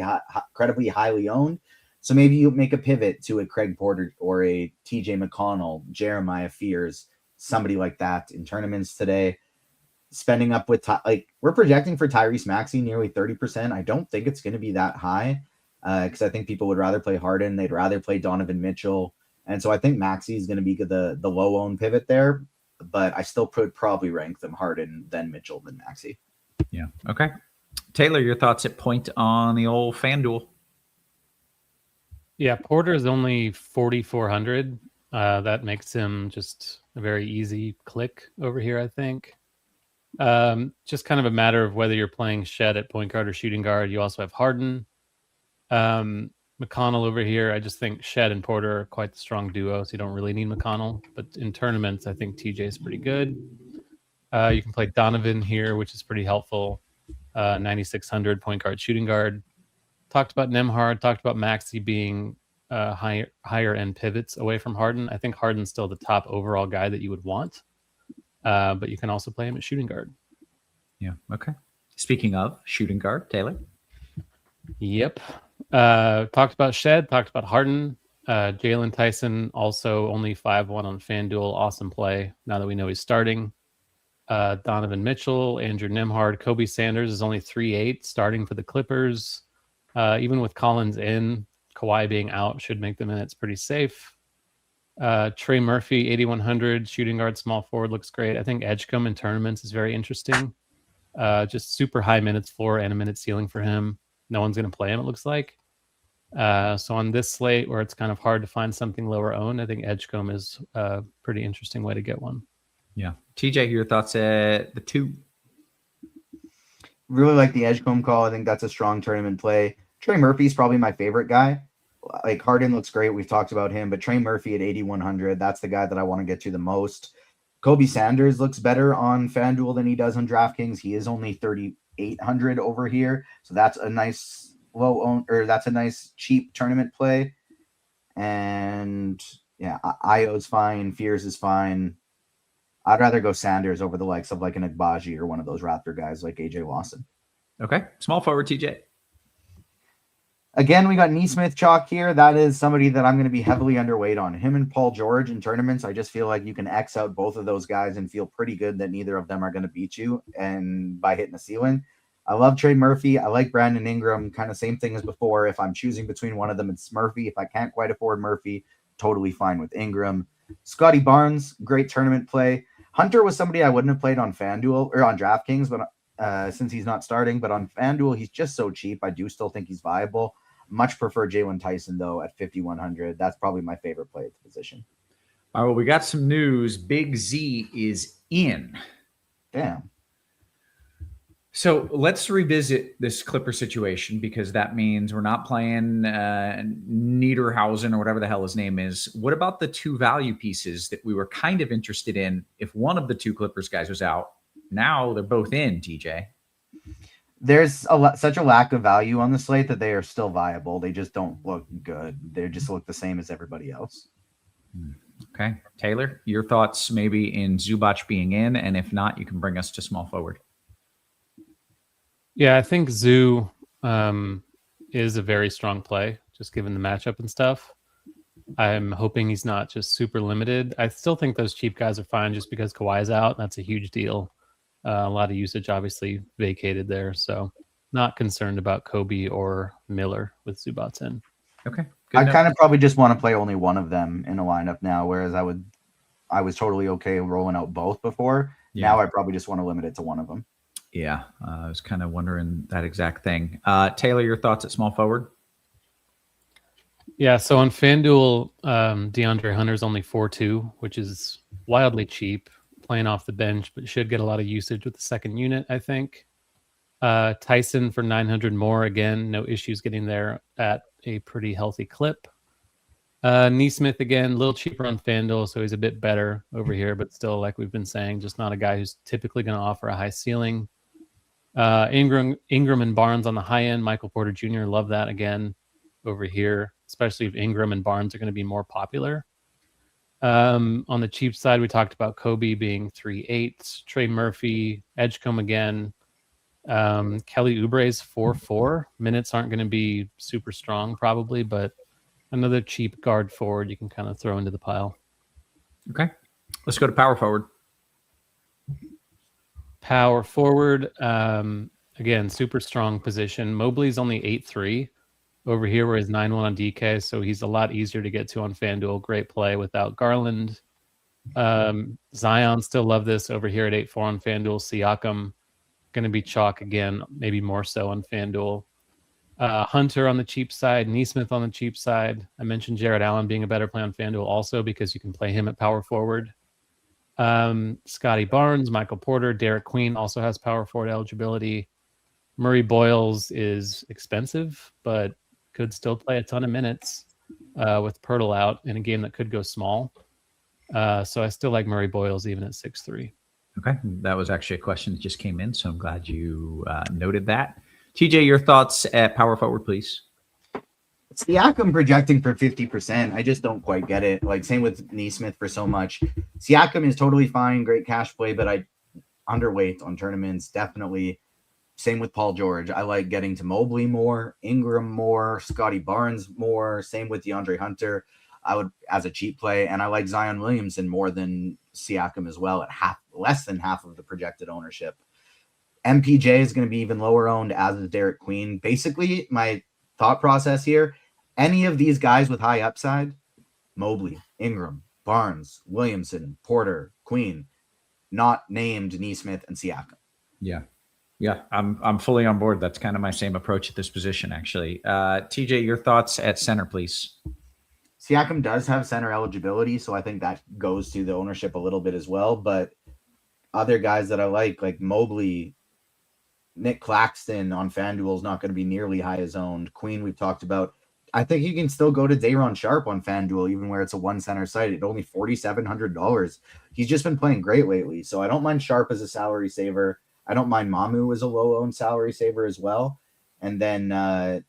highly owned. So maybe you make a pivot to a Craig Porter or a TJ McConnell, Jeremiah Fears, somebody like that in tournaments today. Spending up with, we're projecting for Tyrese Maxey nearly 30%. I don't think it's going to be that high because I think people would rather play Harden. They'd rather play Donovan Mitchell. And so I think Maxey is going to be the low-owned pivot there, but I still probably rank them Harden, then Mitchell, then Maxey. Yeah. Okay. Taylor, your thoughts at point on the old FanDuel? Yeah, Porter is only 4,400. That makes him just a very easy click over here, I think. Just kind of a matter of whether you're playing Shed at point guard or shooting guard. You also have Harden. McConnell over here. I just think Shed and Porter are quite the strong duo, so you don't really need McConnell. But in tournaments, I think TJ is pretty good. You can play Donovan here, which is pretty helpful. 9,600 point guard, shooting guard. Talked about Nemhard, talked about Maxey being higher end pivots away from Harden. I think Harden's still the top overall guy that you would want, but you can also play him at shooting guard. Yeah. Okay. Speaking of shooting guard, Taylor. Yep. Talked about Shed, talked about Harden. Jalen Tyson also only 5-1 on FanDuel. Awesome play now that we know he's starting. Donovan Mitchell, Andrew Nemhard, Kobe Sanders is only 3-8 starting for the Clippers. Even with Collins in, Kawhi being out should make the minutes pretty safe. Trey Murphy, 8,100, shooting guard, small forward, looks great. I think Edgecombe in tournaments is very interesting. Just super high minutes floor and a minute ceiling for him. No one's going to play him, it looks like. So on this slate where it's kind of hard to find something lower owned, I think Edgecombe is a pretty interesting way to get one. Yeah. TJ, your thoughts at the 2? Really like the Edgecombe call. I think that's a strong tournament play. Trey Murphy's probably my favorite guy. Like Harden looks great. We've talked about him, but Trey Murphy at 8,100, that's the guy that I want to get to the most. Kobe Sanders looks better on FanDuel than he does on DraftKings. He is only 3,800 over here. So that's a nice that's a nice cheap tournament play. And yeah, Io's fine. Fears is fine. I'd rather go Sanders over the likes of like an Agbaji or one of those Raptor guys like AJ Lawson. Okay. Small forward, TJ. Again, we got Neesmith chalk here. That is somebody that I'm going to be heavily underweight on. Him and Paul George in tournaments, I just feel like you can X out both of those guys and feel pretty good that neither of them are going to beat you and by hitting the ceiling. I love Trey Murphy. I like Brandon Ingram. Kind of same thing as before. If I'm choosing between one of them, it's Murphy. If I can't quite afford Murphy, totally fine with Ingram. Scotty Barnes, great tournament play. Hunter was somebody I wouldn't have played on FanDuel or on DraftKings, but since he's not starting, but on FanDuel, he's just so cheap. I do still think he's viable. Much prefer Jalen Tyson, though, at 5,100. That's probably my favorite play at the position. All right, well, we got some news. Big Z is in. Damn. So let's revisit this Clipper situation because that means we're not playing Niederhausen or whatever the hell his name is. What about the 2 value pieces that we were kind of interested in if one of the 2 Clippers guys was out? Now they're both in, TJ. There's such a lack of value on the slate that they are still viable. They just don't look good. They just look the same as everybody else. Okay. Taylor, your thoughts maybe in Zubac being in, and if not, you can bring us to small forward. Yeah, I think Zoo is a very strong play, just given the matchup and stuff. I'm hoping he's not just super limited. I still think those cheap guys are fine just because Kawhi's out. That's a huge deal. A lot of usage obviously vacated there. So not concerned about Kobe or Miller with Zubac in. Okay. I kind of probably just want to play only one of them in a lineup now, whereas I was totally okay rolling out both before. Yeah. Now I probably just want to limit it to one of them. Yeah, I was kind of wondering that exact thing. Taylor, your thoughts at small forward? Yeah, so on FanDuel, DeAndre Hunter's only 4.2, which is wildly cheap, playing off the bench, but should get a lot of usage with the second unit, I think. Tyson for 900 more, again, no issues getting there at a pretty healthy clip. Neesmith again, a little cheaper on FanDuel, so he's a bit better over here, but still, like we've been saying, just not a guy who's typically going to offer a high ceiling. Ingram and Barnes on the high end. Michael Porter Jr. love that again over here, especially if Ingram and Barnes are going to be more popular. On the cheap side, we talked about Kobe being 3.8, Trey Murphy, Edgecombe again. Kelly Oubre's 4.4. Minutes aren't going to be super strong probably, but another cheap guard forward you can kind of throw into the pile. Okay. Let's go to power forward. Power forward, again, super strong position. Mobley's only 8.3 over here, where he's 9.1 on DK, so he's a lot easier to get to on FanDuel. Great play without Garland. Zion, still love this over here at 8.4 on FanDuel. Siakam, going to be chalk again, maybe more so on FanDuel. Hunter on the cheap side, Neesmith on the cheap side. I mentioned Jared Allen being a better play on FanDuel also because you can play him at power forward. Scotty Barnes, Michael Porter, Derek Queen also has power forward eligibility. Murray Boyles is expensive, but could still play a ton of minutes with Pirtle out in a game that could go small. So I still like Murray Boyles even at 6.3. Okay. That was actually a question that just came in, so I'm glad you noted that. TJ, your thoughts at power forward, please. Siakam projecting for 50%. I just don't quite get it. Like, same with Neesmith for so much. Siakam is totally fine, great cash play, but I underweight on tournaments, definitely. Same with Paul George. I like getting to Mobley more, Ingram more, Scotty Barnes more. Same with DeAndre Hunter. I would as a cheap play, and I like Zion Williamson more than Siakam as well at less than half of the projected ownership. MPJ is going to be even lower owned, as is Derek Queen. Basically, my thought process here, any of these guys with high upside, Mobley, Ingram, Barnes, Williamson, Porter, Queen, not named Neesmith and Siakam. Yeah, I'm fully on board. That's kind of my same approach at this position, actually. TJ, your thoughts at center, please. Siakam does have center eligibility, so I think that goes to the ownership a little bit as well. But other guys that I like Mobley, Nick Claxton on FanDuel is not going to be nearly high as owned. Queen, we've talked about. I think you can still go to Day'Ron Sharp on FanDuel, even where it's a one center site at only $4,700. He's just been playing great lately. So I don't mind Sharp as a salary saver. I don't mind Mamu as a low owned salary saver as well. And then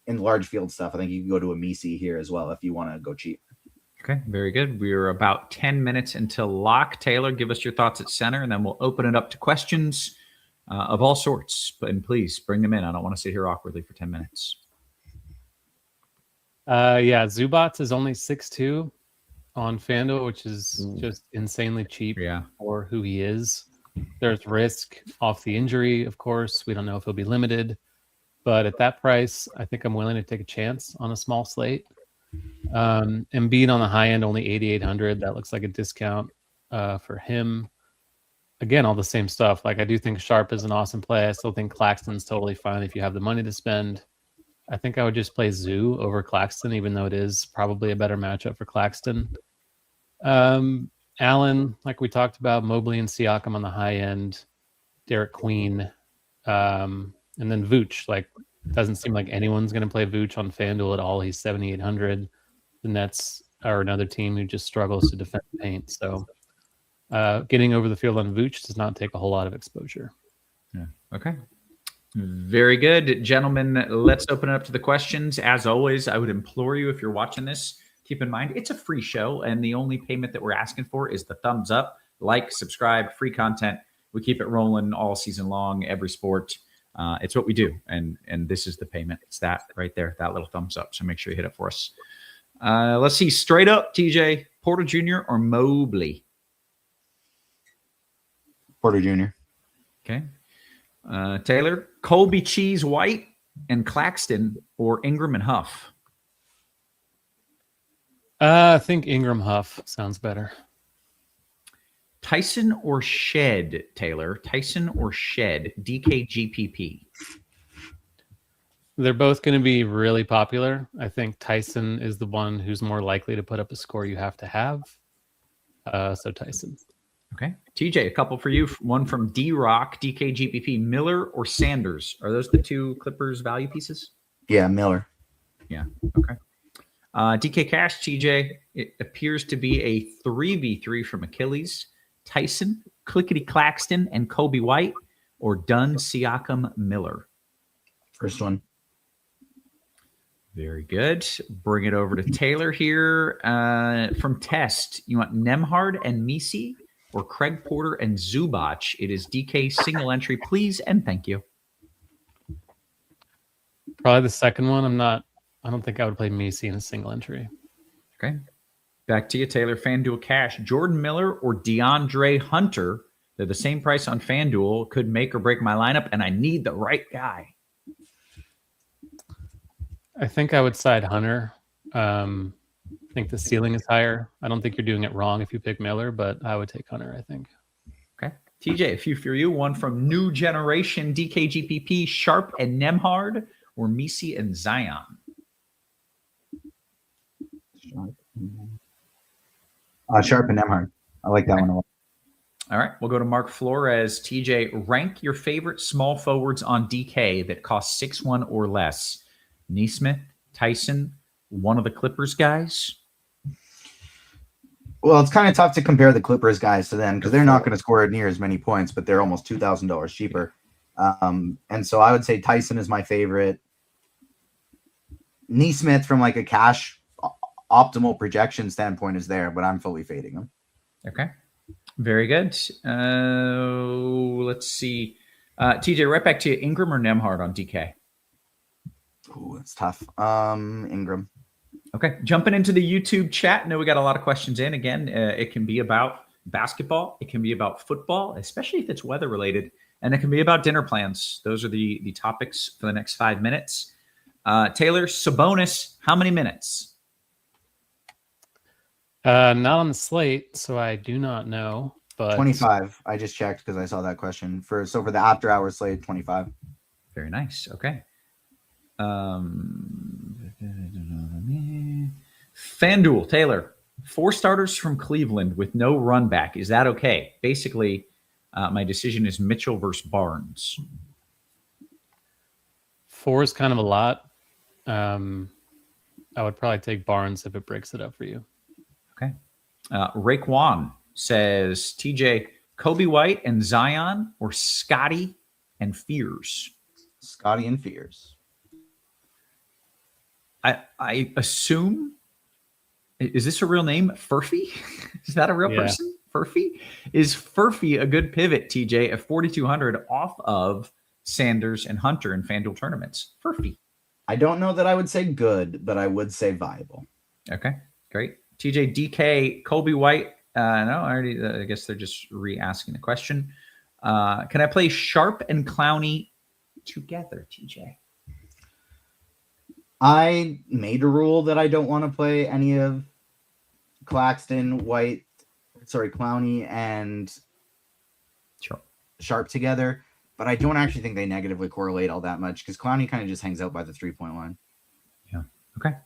in large field stuff, I think you can go to a Misi here as well if you want to go cheap. Okay, very good. We're about 10 minutes until lock. Taylor, give us your thoughts at center, and then we'll open it up to questions of all sorts. And please bring them in. I don't want to sit here awkwardly for 10 minutes. Yeah, Zubats is only 6.2 on FanDuel, which is just insanely cheap for who he is. There's risk off the injury, of course. We don't know if he'll be limited. But at that price, I think I'm willing to take a chance on a small slate. Embiid on the high end, only 8,800. That looks like a discount for him. Again, all the same stuff. Like, I do think Sharp is an awesome play. I still think Claxton's totally fine if you have the money to spend. I think I would just play Zoo over Claxton, even though it is probably a better matchup for Claxton. Allen, like we talked about, Mobley and Siakam on the high end, Derek Queen, and then Vooch. Like, doesn't seem like anyone's going to play Vooch on FanDuel at all. He's 7,800. The Nets are another team who just struggles to defend the paint. So getting over the field on Vooch does not take a whole lot of exposure. Yeah. Okay. Very good. Gentlemen, let's open it up to the questions. As always, I would implore you, if you're watching this, keep in mind, it's a free show, and the only payment that we're asking for is the thumbs up, like, subscribe, free content. We keep it rolling all season long, every sport. It's what we do, and this is the payment. It's that right there, that little thumbs up. So make sure you hit it for us. Let's see. Straight up, TJ, Porter Jr. or Mobley? Porter Jr. Okay. Taylor, Colby Cheese White and Claxton or Ingram and Huff? I think Ingram Huff sounds better. Tyson or Shed, Taylor? Tyson or Shed? DKGPP. They're both going to be really popular. I think Tyson is the one who's more likely to put up a score you have to have. So Tyson. Okay. TJ, a couple for you. One from D-Rock, DKGPP. Miller or Sanders? Are those the two Clippers value pieces? Yeah, Miller. Yeah. Okay. DK Cash, TJ, it appears to be a 3v3 from Achilles, Tyson, Clickety Claxton, and Kobe White, or Dunn, Siakam, Miller. First one. Very good. Bring it over to Taylor here. From Test, you want Nemhard and Misi or Craig Porter and Zubac? It is DK single entry, please, and thank you. Probably the second one. I don't think I would play Messi in a single entry. Okay. Back to you, Taylor. FanDuel Cash. Jordan Miller or DeAndre Hunter. They're the same price on FanDuel. Could make or break my lineup, and I need the right guy. I think I would side Hunter. I think the ceiling is higher. I don't think you're doing it wrong if you pick Miller, but I would take Hunter, I think. Okay. TJ, a few for you. One from New Generation, DKGPP, Sharp and Nemhard, or Misi and Zion. Sharp and Nemhard. I like that one a lot. All right, we'll go to Mark Flores. TJ, rank your favorite small forwards on DK that cost 6-1 or less. Neesmith, Tyson, one of the Clippers guys. Well, it's kind of tough to compare the Clippers guys to them because they're not going to score near as many points, but they're almost $2,000 cheaper. And so I would say Tyson is my favorite. Neesmith from like a cash optimal projection standpoint is there, but I'm fully fading him. Okay. Very good. Let's see. TJ, right back to you. Ingram or Nemhard on DK? Ooh, it's tough. Ingram. Okay. Jumping into the YouTube chat. I know we got a lot of questions in. Again, it can be about basketball. It can be about football, especially if it's weather related. And it can be about dinner plans. Those are the topics for the next 5 minutes. Taylor, Sabonis, how many minutes? Not on the slate, so I do not know. But 25. I just checked because I saw that question. For the after hours slate, 25. Very nice. Okay. FanDuel, Taylor, 4 starters from Cleveland with no run back. Is that okay? Basically, my decision is Mitchell versus Barnes. 4 is kind of a lot. I would probably take Barnes if it breaks it up for you. Okay. Raekwon says, TJ, Kobe White and Zion or Scotty and Fears? Scotty and Fears. I assume, is this a real name? Furphy? Is that a real person? Furphy? Is Furphy a good pivot, TJ, at 4,200 off of Sanders and Hunter in FanDuel tournaments? Furphy. I don't know that I would say good, but I would say viable. Okay, great. TJ, DK, Kobe White. No, I guess they're just re-asking the question. Can I play Sharp and Clowney together, TJ? I made a rule that I don't want to play any of Clowney and Sharp together, but I don't actually think they negatively correlate all that much because Clowney kind of just hangs out by the 3-point line. Yeah. Okay.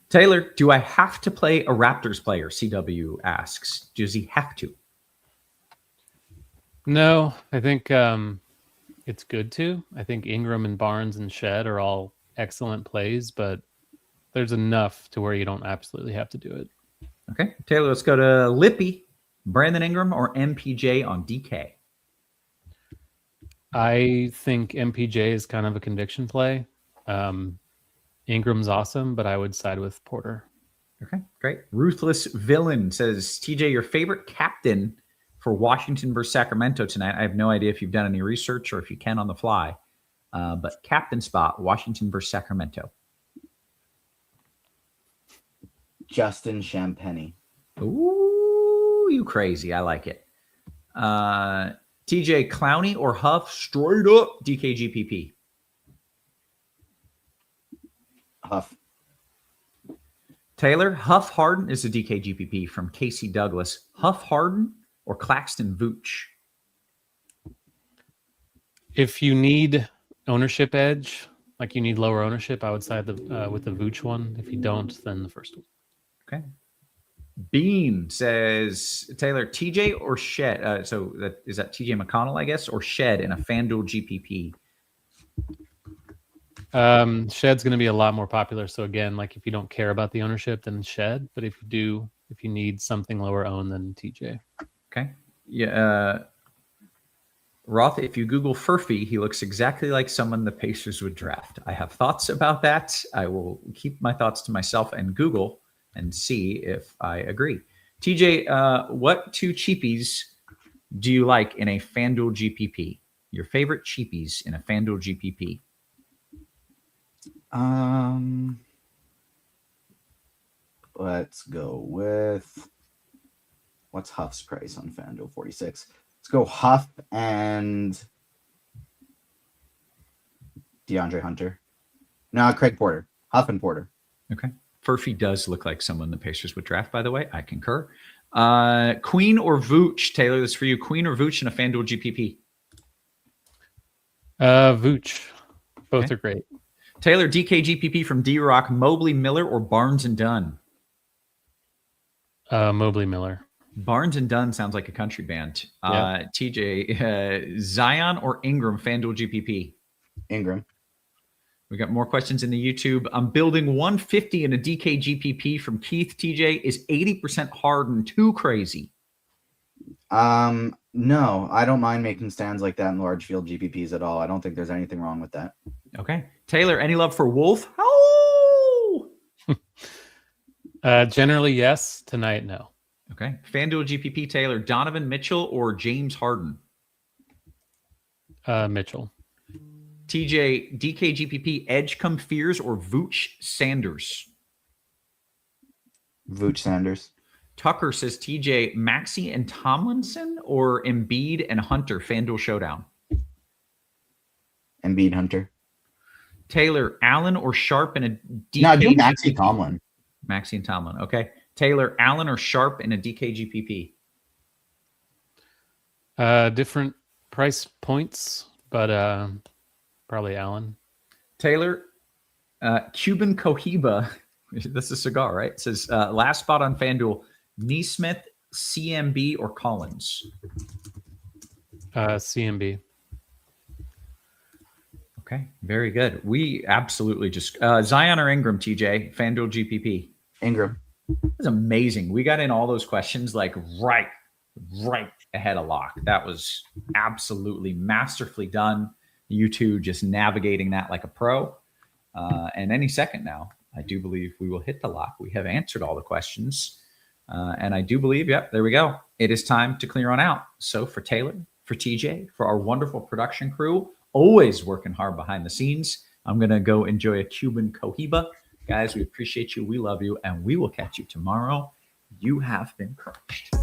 Taylor, do I have to play a Raptors player? CW asks. Does he have to? No, I think it's good to. I think Ingram and Barnes and Shed are all excellent plays, but there's enough to where you don't absolutely have to do it. Okay. Taylor, let's go to Lippy. Brandon Ingram or MPJ on DK? I think MPJ is kind of a conviction play. Ingram's awesome, but I would side with Porter. Okay, great. Ruthless Villain says, TJ, your favorite captain for Washington versus Sacramento tonight? I have no idea if you've done any research or if you can on the fly. But captain spot, Washington versus Sacramento. Justin Champagny. Ooh, you crazy. I like it. TJ, Clowney or Huff, straight up DKGPP? Huff. Taylor, Huff Harden is a DKGPP from Casey Douglas. Huff Harden or Claxton Vooch? If you need ownership edge, like you need lower ownership, I would side with the Vooch one. If you don't, then the first one. Okay. Bean says, Taylor, TJ or Shed? Is that TJ McConnell, I guess, or Shed in a FanDuel GPP? Shed's going to be a lot more popular. So again, like if you don't care about the ownership, then Shed. But if you do, if you need something lower owned, then TJ. Okay. Yeah. Roth, if you Google Furphy, he looks exactly like someone the Pacers would draft. I have thoughts about that. I will keep my thoughts to myself and Google and see if I agree. TJ, what 2 cheapies do you like in a FanDuel GPP? Your favorite cheapies in a FanDuel GPP? Let's go with what's Huff's price on FanDuel? 46. Let's go Huff and DeAndre Hunter. No, Craig Porter. Huff and Porter. Okay. Furphy does look like someone the Pacers would draft, by the way. I concur. Queen or Vooch? Taylor, this is for you. Queen or Vooch in a FanDuel GPP? Vooch. Both Okay. are great. Taylor, DK GPP from D-Rock, Mobley, Miller, or Barnes and Dunn? Mobley Miller. Barnes and Dunn sounds like a country band. Yeah. TJ, Zion or Ingram, FanDuel GPP? Ingram. We got more questions in the YouTube. I'm building 150 in a DK GPP from Keith. TJ, is 80% Harden too crazy? No, I don't mind making stands like that in large field GPPs at all. I don't think there's anything wrong with that. Okay. Taylor, any love for Wolf? Oh! Generally, yes. Tonight, no. Okay. FanDuel GPP, Taylor, Donovan Mitchell or James Harden? Mitchell. TJ, DK GPP, Edge come Fears or Vooch Sanders? Vooch Sanders. Tucker says TJ, Maxey and Tomlinson or Embiid and Hunter, FanDuel Showdown? Embiid Hunter. Taylor, Allen or Sharp in a DK? No, do Maxey Tomlin. Maxey and Tomlin. Okay. Taylor, Allen or Sharp in a DK GPP? Different price points, but probably Allen. Taylor, Cuban Cohiba. This is a cigar, right? It says last spot on FanDuel, Neesmith, CMB, or Collins? CMB. Okay, very good. We absolutely just Zion or Ingram, TJ, FanDuel GPP. Ingram. That's amazing. We got in all those questions like right ahead of lock. That was absolutely masterfully done. You two just navigating that like a pro. And any second now, I do believe we will hit the lock. We have answered all the questions. And I do believe, yep, there we go. It is time to clear on out. So for Taylor, for TJ, for our wonderful production crew, always working hard behind the scenes, I'm going to go enjoy a Cuban Cohiba. Guys, we appreciate you. We love you. And we will catch you tomorrow. You have been crushed.